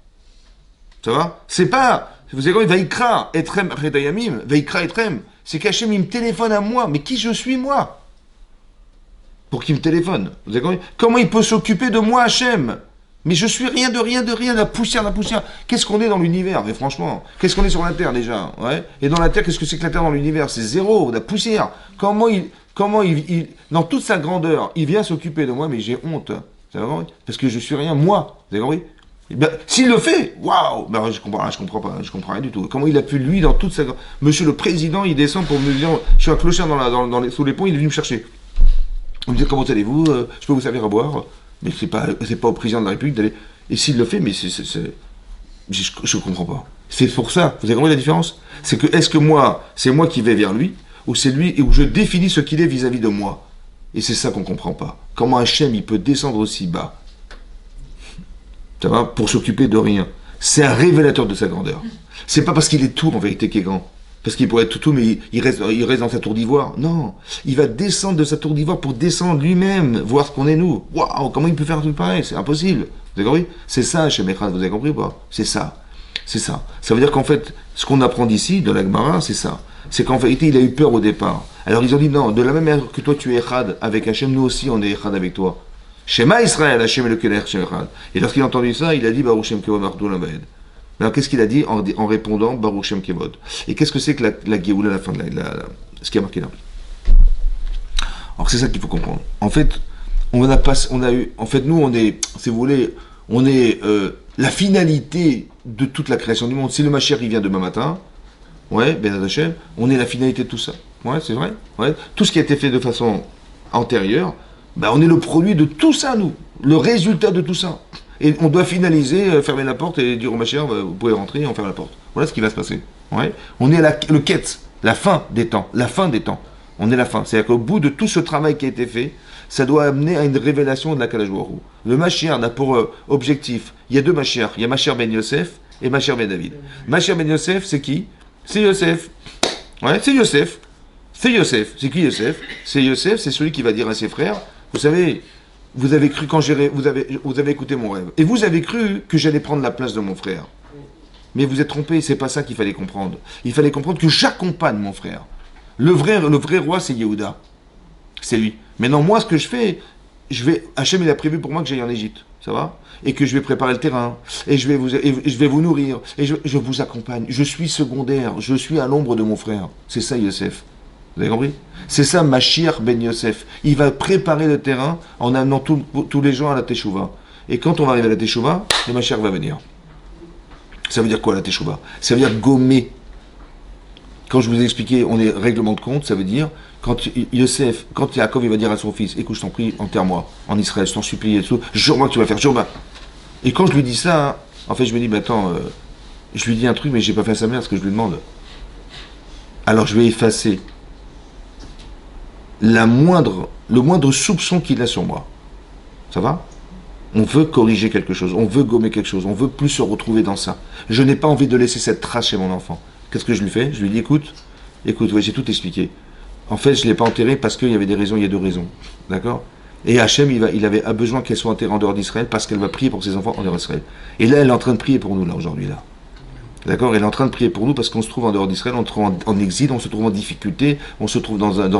Ça va? C'est pas, vous savez quoi, Vaikra, Etrem, Redayamim, Vaikra, Etrem. C'est qu'Hachem, il me téléphone à moi. Mais qui je suis, moi? Pour qu'il me téléphone. Vous avez compris? Comment il peut s'occuper de moi, Hachem? Mais je suis rien de rien, la poussière. Qu'est-ce qu'on est dans l'univers? Mais franchement, qu'est-ce qu'on est sur la Terre déjà? Ouais. Et dans la Terre, qu'est-ce que c'est que la Terre dans l'univers? C'est zéro, de la poussière. Comment il, dans toute sa grandeur, il vient s'occuper de moi, mais j'ai honte. Vous avez compris? Parce que je suis rien, moi. Vous avez compris? Ben, s'il le fait, waouh! Ben, je comprends rien du tout. Comment il a pu, lui, dans toute sa grandeur. Monsieur le Président, il descend pour me dire, je suis un clochard sous les ponts, il est venu me chercher. On me dit comment allez-vous, je peux vous servir à boire, mais c'est pas au président de la République d'aller. Et s'il le fait, mais je comprends pas. C'est pour ça, vous avez compris la différence? C'est que est-ce que c'est moi qui vais vers lui, ou c'est lui et où je définis ce qu'il est vis-à-vis de moi? Et c'est ça qu'on comprend pas. Comment Hachem il peut descendre aussi bas? Ça va? Pour s'occuper de rien. C'est un révélateur de sa grandeur. C'est pas parce qu'il est tout en vérité qu'il est grand. Parce qu'il pourrait être tout, mais il reste dans sa tour d'ivoire. Non, il va descendre de sa tour d'ivoire pour descendre lui-même, voir ce qu'on est nous. Waouh, comment il peut faire un truc pareil? C'est impossible. Vous avez compris? C'est ça, Hachem Echad, vous avez compris ou pas? C'est ça. Ça veut dire qu'en fait, ce qu'on apprend d'ici, de la Gemara, c'est ça. C'est qu'en vérité, il a eu peur au départ. Alors ils ont dit non, de la même manière que toi tu es Echad avec Hachem, nous aussi on est Echad avec toi. Shema Israël, Hachem est le Keler Echad. Et lorsqu'il a entendu ça, il a dit Baruch Shem Kevod Mardou Labaed. Alors qu'est-ce qu'il a dit en répondant Baruch Shem Kevod? Et qu'est-ce que c'est que la Géoula à la fin de ce qui a marqué là? Alors c'est ça qu'il faut comprendre. En fait, nous on est, si vous voulez, on est la finalité de toute la création du monde. Si le Mashiach il vient demain matin, ouais, Ben Hachem, on est la finalité de tout ça. Ouais, c'est vrai. Ouais, tout ce qui a été fait de façon antérieure, ben on est le produit de tout ça, nous, le résultat de tout ça. Et on doit finaliser, fermer la porte et dire au Mashiach, vous pouvez rentrer et on ferme la porte. Voilà ce qui va se passer. Ouais. On est le quête, la fin des temps. On est la fin. C'est-à-dire qu'au bout de tout ce travail qui a été fait, ça doit amener à une révélation de la Kadosh Baruch Hu. Le Mashiach a pour objectif, il y a deux Mashiach. Il y a Mashiach ben Yosef et Mashiach ben David. Mashiach ben Yosef, c'est qui? C'est Yosef. Ouais, c'est Yosef. C'est Yosef. C'est qui Yosef? C'est Yosef, c'est celui qui va dire à ses frères, vous savez, vous avez cru vous avez écouté mon rêve. Et vous avez cru que j'allais prendre la place de mon frère. Mais vous êtes trompés, c'est pas ça qu'il fallait comprendre. Il fallait comprendre que j'accompagne mon frère. Le vrai roi, c'est Yehuda. C'est lui. Maintenant, moi, ce que je fais, Hachem, il a prévu pour moi que j'aille en Égypte. Ça va? Et que je vais préparer le terrain. Et je vais vous nourrir. Et je vous accompagne. Je suis secondaire. Je suis à l'ombre de mon frère. C'est ça, Yosef. Vous avez compris? C'est ça, Mashiach ben Yosef. Il va préparer le terrain en amenant tous les gens à la Teshuvah. Et quand on va arriver à la Teshuvah, le Mashiach va venir. Ça veut dire quoi la Teshuvah? Ça veut dire gommer. Quand je vous ai expliqué, on est règlement de compte, ça veut dire, quand Yosef, quand Yaakov il va dire à son fils, écoute, je t'en prie, enterre-moi en Israël, je t'en supplie, et tout, jure-moi que tu vas faire, jure-moi. Et quand je lui dis ça, hein, en fait, je me dis, mais attends, je lui dis un truc, mais j'ai pas fait à sa mère ce que je lui demande. Alors je vais effacer le moindre soupçon qu'il a sur moi. Ça va? On veut corriger quelque chose, on veut gommer quelque chose, on veut plus se retrouver dans ça. Je n'ai pas envie de laisser cette trace chez mon enfant. Qu'est-ce que je lui fais? Je lui dis, écoute, ouais, j'ai tout expliqué. En fait, je ne l'ai pas enterré parce qu'il y avait des raisons, il y a deux raisons. D'accord? Et Hachem, il avait besoin qu'elle soit enterrée en dehors d'Israël parce qu'elle va prier pour ses enfants en dehors d'Israël. Et là, elle est en train de prier pour nous, là, aujourd'hui, là. D'accord? Elle est en train de prier pour nous parce qu'on se trouve en dehors d'Israël, on se trouve en exil, on se trouve en difficulté, on se trouve dans un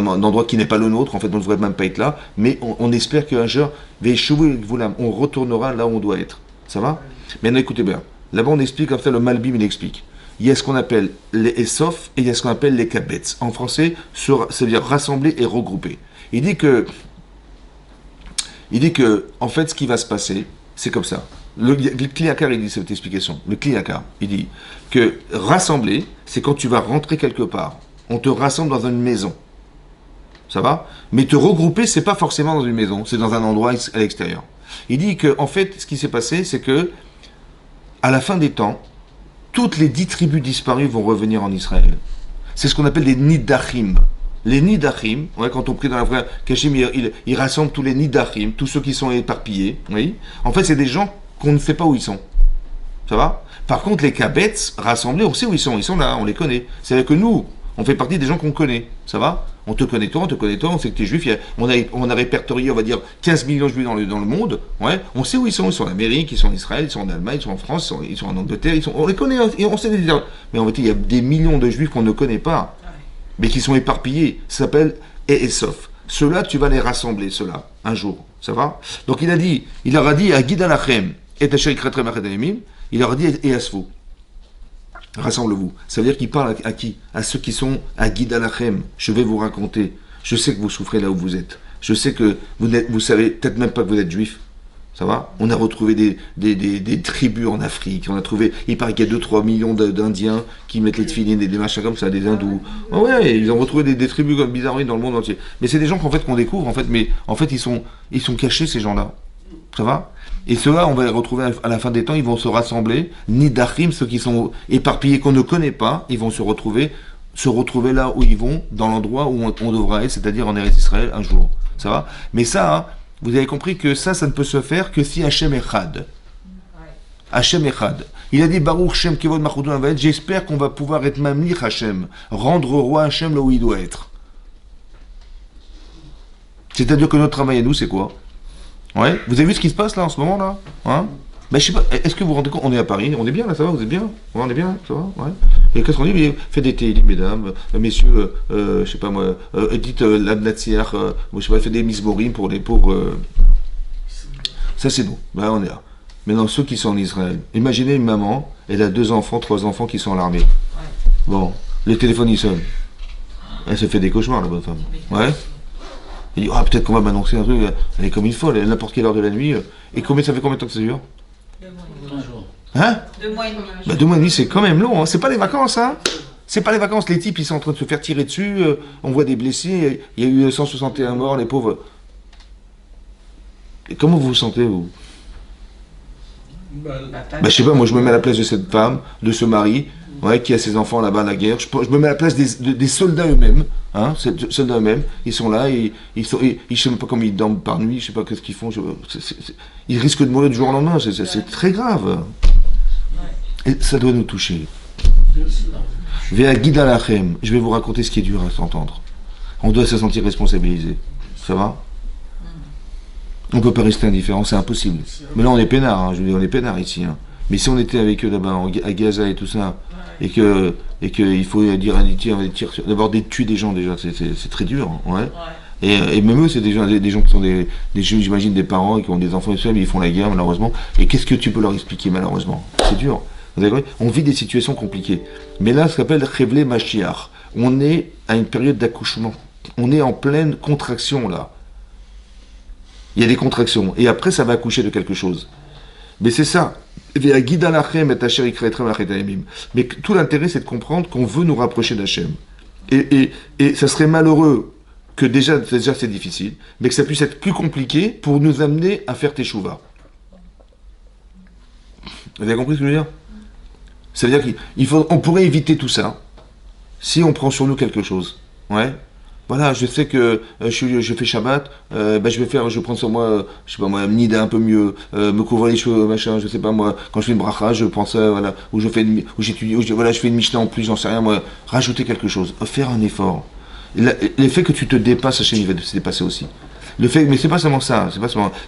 endroit qui n'est pas le nôtre, en fait, on ne devrait même pas être là, mais on espère qu'un jour, on retournera là où on doit être. Ça va? Maintenant, écoutez bien. Là-bas, on explique, comme ça, le Malbim, il explique. Il y a ce qu'on appelle les Esof et il y a ce qu'on appelle les Kabetz. En français, ça veut dire rassembler et regrouper. Il dit que, en fait, ce qui va se passer, c'est comme ça. Le Kliakar, il dit cette explication. Le Kliakar, il dit que rassembler, c'est quand tu vas rentrer quelque part. On te rassemble dans une maison. Ça va? Mais te regrouper, c'est pas forcément dans une maison, c'est dans un endroit à l'extérieur. Il dit que, en fait, ce qui s'est passé, c'est que, à la fin des temps, toutes les 10 tribus disparues vont revenir en Israël. C'est ce qu'on appelle les Nidachim. Les Nidachim, ouais, quand on prie dans la vraie Kashim, il rassemble tous les Nidachim, tous ceux qui sont éparpillés. Oui. En fait, c'est des gens qu'on ne sait pas où ils sont. Ça va? Par contre, les Kabetz, rassemblés, on sait où ils sont là, on les connaît. C'est-à-dire que nous, on fait partie des gens qu'on connaît. Ça va? On te connaît toi, on sait que tu es juif. On a répertorié, on va dire, 15 millions de juifs dans le monde. Ouais. On sait où ils sont en Amérique, ils sont en Israël, ils sont en Allemagne, ils sont en France, ils sont en Angleterre. On les connaît, et on sait les dire. Mais en fait, il y a des millions de juifs qu'on ne connaît pas, mais qui sont éparpillés. Ça s'appelle Esof. Ceux-là, tu vas les rassembler, ceux-là, un jour. Ça va? Donc il leur a dit à Gid Alachem et Tasher Kretrem Achedemim, il leur a dit et Asfou. Rassemble-vous. Ça veut dire qu'il parle à qui? À ceux qui sont à Gid Alachem. Je vais vous raconter. Je sais que vous souffrez là où vous êtes. Je sais que vous savez peut-être même pas que vous êtes juif. Ça va? On a retrouvé des tribus en Afrique. On a trouvé, il paraît qu'il y a 2-3 millions d'Indiens qui mettent les tefilines, des machins comme ça, des hindous. Oh ouais, ils ont retrouvé des tribus comme bizarres dans le monde entier. Mais c'est des gens qu'on découvre en fait, mais en fait ils sont cachés ces gens-là. Ça va? Et ceux-là, on va les retrouver à la fin des temps, ils vont se rassembler. Nidachim, ceux qui sont éparpillés, qu'on ne connaît pas, ils vont se retrouver là où ils vont, dans l'endroit où on devra être, c'est-à-dire en Eretz Israël, un jour. Ça va? Mais ça, hein, vous avez compris que ça ne peut se faire que si Hachem Echad. Hachem Echad. Il a dit, Baruch Shem Kevod Machoudou Avaed, j'espère qu'on va pouvoir être Mamlich Hachem, rendre au roi Hachem là où il doit être. C'est-à-dire que notre travail à nous, c'est quoi? Ouais, vous avez vu ce qui se passe là en ce moment là, hein? Ben, je sais pas, est-ce que vous vous rendez compte, on est à Paris, on est bien là, ça va, vous êtes bien? Ouais, on est bien, ça va, ouais. Et qu'est-ce qu'on dit? Faites des télis, mesdames, messieurs, je sais pas moi, dites l'Abnatsiach, je sais pas, faites des misborim pour les pauvres. Ça c'est nous, ben on est là. Maintenant, ceux qui sont en Israël, imaginez une maman, elle a 2 enfants, 3 enfants qui sont à l'armée. Bon, le téléphone il sonne. Elle se fait des cauchemars la bonne femme. Ouais. Il dit, ah, peut-être qu'on va m'annoncer un truc, elle est comme une folle, à n'importe quelle heure de la nuit. Et ça fait combien de temps que ça dure? 2 mois. Hein? 2 mois et demi. Bah, 2 mois et demi, c'est quand même long, hein. C'est pas les vacances, hein? C'est pas les vacances, les types, ils sont en train de se faire tirer dessus, on voit des blessés, il y a eu 161 morts, les pauvres. Et comment vous vous sentez, vous? Bah, je sais pas, moi je me mets à la place de cette femme, de ce mari, ouais, qui a ses enfants là-bas à la guerre. Je me mets à la place des soldats eux-mêmes, hein, soldats eux-mêmes. Ils sont là, je sais même pas comment ils dorment par nuit, je sais pas qu'est-ce qu'ils font. Ils risquent de mourir du jour au lendemain, c'est très grave. Et ça doit nous toucher. Véa Gid Alachem, je vais vous raconter ce qui est dur à s'entendre. On doit se sentir responsabilisé. Ça va? On ne peut pas rester indifférent, c'est impossible. Mais là, on est peinard, hein, je veux dire, on est peinard ici. Hein. Mais si on était avec eux là-bas, à Gaza et tout ça, et qu'il faut dire un tir, d'abord tuer des gens déjà, c'est très dur. Hein, ouais. Et même eux, c'est des gens qui sont des j'imagine, des parents et qui ont des enfants et tout ça, mais ils font la guerre, malheureusement. Et qu'est-ce que tu peux leur expliquer, malheureusement? C'est dur. Vous avez compris? On vit des situations compliquées. Mais là, ça s'appelle Chevle Mashiach. On est à une période d'accouchement. On est en pleine contraction, là. Il y a des contractions. Et après, ça va accoucher de quelque chose. Mais c'est ça. Mais tout l'intérêt, c'est de comprendre qu'on veut nous rapprocher d'Hachem. Et ça serait malheureux que déjà c'est difficile, mais que ça puisse être plus compliqué pour nous amener à faire Teshuvah. Vous avez compris ce que je veux dire? Ça veut dire qu'on pourrait éviter tout ça si on prend sur nous quelque chose. Ouais. Voilà, je sais que je fais Shabbat, je prends sur moi, je sais pas moi, nida un peu mieux, me couvrir les cheveux, machin, je sais pas moi, quand je fais une bracha, je pense voilà, ou je fais j'étudie, voilà, je fais une Mishnah en plus, j'en sais rien, moi, rajouter quelque chose, faire un effort. L'effet que tu te dépasses, Hachem, il va se dépasser aussi. Mais c'est pas seulement ça,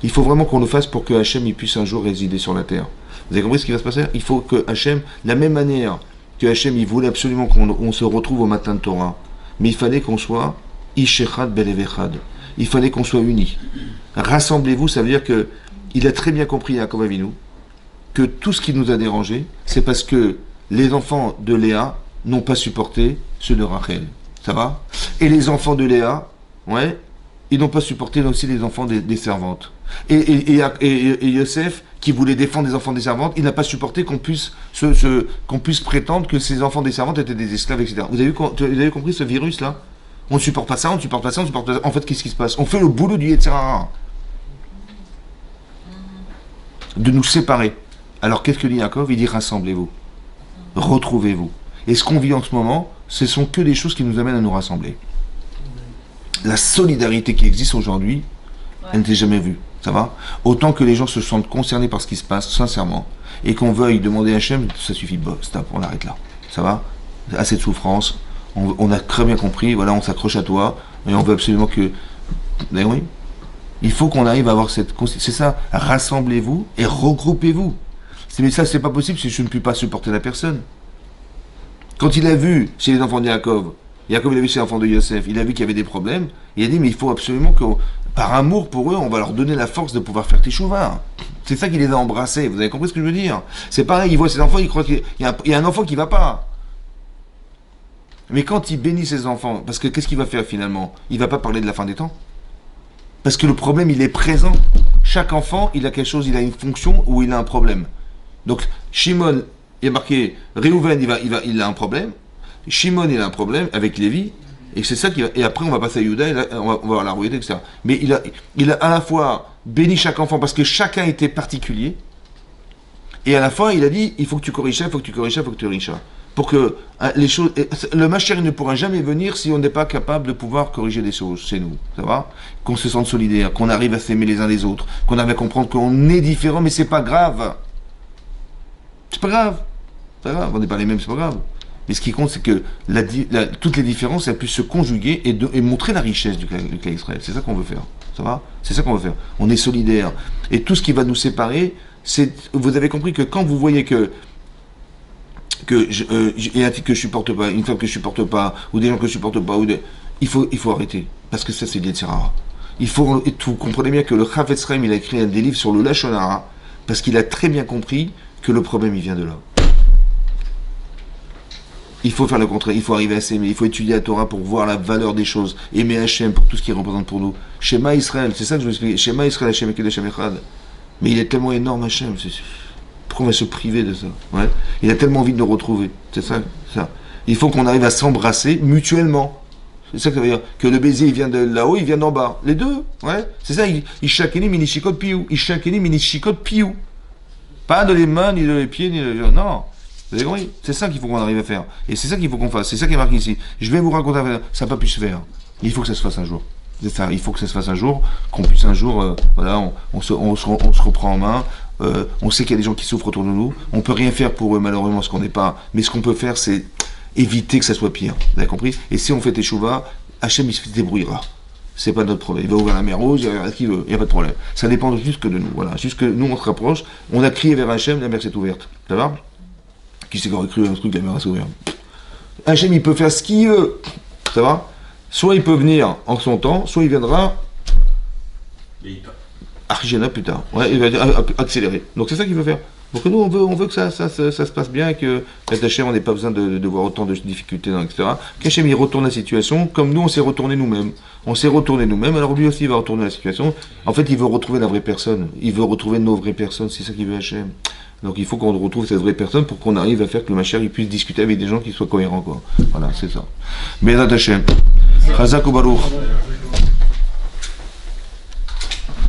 il faut vraiment qu'on le fasse pour que Hachem il puisse un jour résider sur la terre. Vous avez compris ce qui va se passer? Il faut que Hachem, de la même manière que Hachem, il voulait absolument qu'on se retrouve au matin de Torah, mais il fallait qu'on soit Ishechad Belevechad. Il fallait qu'on soit unis. Rassemblez-vous, ça veut dire que il a très bien compris, Yaakov Avinu, que tout ce qui nous a dérangé, c'est parce que les enfants de Léa n'ont pas supporté ceux de Rachel. Ça va? Et les enfants de Léa, ouais, ils n'ont pas supporté aussi les enfants des servantes. Et Yosef, qui voulait défendre les enfants des servantes, il n'a pas supporté qu'on puisse prétendre que ces enfants des servantes étaient des esclaves, etc. Vous avez compris ce virus-là? On ne supporte pas ça, on ne supporte pas ça, on ne supporte pas ça. En fait, qu'est-ce qui se passe? On fait le boulot du Yetzer Hara. De nous séparer. Alors, qu'est-ce que dit Yaakov? Il dit rassemblez-vous. Retrouvez-vous. Et ce qu'on vit en ce moment, ce sont que des choses qui nous amènent à nous rassembler. La solidarité qui existe aujourd'hui, elle n'était jamais vue. Ça va? Autant que les gens se sentent concernés par ce qui se passe, sincèrement, et qu'on veuille demander à Hachem, ça suffit, stop, on arrête là. Ça va? Assez de souffrance. On a très bien compris, voilà, on s'accroche à toi, et on veut absolument que... Ben oui, il faut qu'on arrive à avoir cette... C'est ça, rassemblez-vous et regroupez-vous. Mais ça, c'est pas possible si je ne puis pas supporter la personne. Quand il a vu chez les enfants de Yaakov, il a vu chez les enfants de Yosef, il a vu qu'il y avait des problèmes, il a dit, mais il faut absolument que, par amour pour eux, on va leur donner la force de pouvoir faire Teshuvah. C'est ça qui les a embrassés, vous avez compris ce que je veux dire? C'est pareil, il voit ses enfants, il croit qu'il y a un enfant qui va pas. Mais quand il bénit ses enfants, parce que qu'est-ce qu'il va faire finalement? Il va pas parler de la fin des temps. Parce que le problème, il est présent. Chaque enfant, il a quelque chose, il a une fonction ou il a un problème. Donc, Shimon, il y a marqué, Réhouven, il a un problème. Shimon, il a un problème avec Lévi. Et c'est ça qui va, et après, on va passer à Yehuda, et là, on va voir la royauté, etc. Mais il a à la fois béni chaque enfant parce que chacun était particulier. Et à la fin, il a dit, il faut que tu corriges ça, il faut que tu corriges ça, il faut que tu corriges ça. Pour que les choses... Le Mashiach ne pourra jamais venir si on n'est pas capable de pouvoir corriger des choses chez nous. Ça va? Qu'on se sente solidaire, qu'on arrive à s'aimer les uns les autres, qu'on arrive à comprendre qu'on est différents, mais c'est pas grave. C'est pas grave. C'est pas grave, on n'est pas les mêmes, c'est pas grave. Mais ce qui compte, c'est que toutes les différences, elles puissent se conjuguer et montrer la richesse du clan Israël. C'est ça qu'on veut faire. Ça va? C'est ça qu'on veut faire. On est solidaires. Et tout ce qui va nous séparer, c'est... Vous avez compris que quand vous voyez que un type que je supporte pas, une femme que je supporte pas, ou des gens que je supporte pas, il faut arrêter. Parce que ça, c'est l'Yetzer Hara. Vous comprenez bien que le Chafetz Chaim, il a écrit des livres sur le Lashon Hara, parce qu'il a très bien compris que le problème, il vient de là. Il faut faire le contraire, il faut arriver à s'aimer, il faut étudier la Torah pour voir la valeur des choses, aimer Hachem pour tout ce qu'il représente pour nous. Shema Israël, c'est ça que je veux expliquer. Shema Israël, Hachem Ekedesh Echad. Mais il est tellement énorme, Hachem, pourquoi on va se priver de ça? Ouais. Il a tellement envie de nous retrouver. C'est ça. Il faut qu'on arrive à s'embrasser mutuellement. C'est ça que ça veut dire. Que le baiser, il vient de là-haut, il vient d'en bas. Les deux. Ouais. C'est ça. Ishakeni minishikot piou. Ishakeni minishikot piou. Pas de les mains, ni de les pieds, ni de... Non. Vous avez compris? C'est ça qu'il faut qu'on arrive à faire. Et c'est ça qu'il faut qu'on fasse. C'est ça qui est marqué ici. Je vais vous raconter, ça n'a pas pu se faire. Il faut que ça se fasse un jour. C'est ça. Il faut que ça se fasse un jour. Qu'on puisse un jour, voilà, on se reprend en main. On sait qu'il y a des gens qui souffrent autour de nous. On peut rien faire pour eux, malheureusement, ce qu'on n'est pas. Mais ce qu'on peut faire, c'est éviter que ça soit pire. Vous avez compris? Et si on fait Teshuvah, Hachem, il se débrouillera. C'est pas notre problème. Il va ouvrir la mer Rouge, il va faire ce qu'il veut. Il n'y a pas de problème. Ça dépend juste que de nous. Voilà. Juste que nous, on se rapproche. On a crié vers Hachem, la mer s'est ouverte. Ça va? Qui s'est encore cru un truc, la mer s'est ouverte. Hachem, il peut faire ce qu'il veut. Ça va? Soit il peut venir en son temps, soit il viendra. Archigena plus tard. Ouais, il va accélérer. Donc c'est ça qu'il veut faire. Donc nous, on veut que ça se passe bien, que Hachem, on n'ait pas besoin de voir autant de difficultés, etc. Qu'Hachem, il retourne la situation comme nous, on s'est retourné nous-mêmes. On s'est retourné nous-mêmes, alors lui aussi, il va retourner la situation. En fait, il veut retrouver la vraie personne. Il veut retrouver nos vraies personnes, c'est ça qu'il veut Hachem. Donc il faut qu'on retrouve cette vraie personne pour qu'on arrive à faire que le Mashiach il puisse discuter avec des gens qui soient cohérents, quoi. Voilà, c'est ça. Bézat Hachem. Chazak ou Baruch.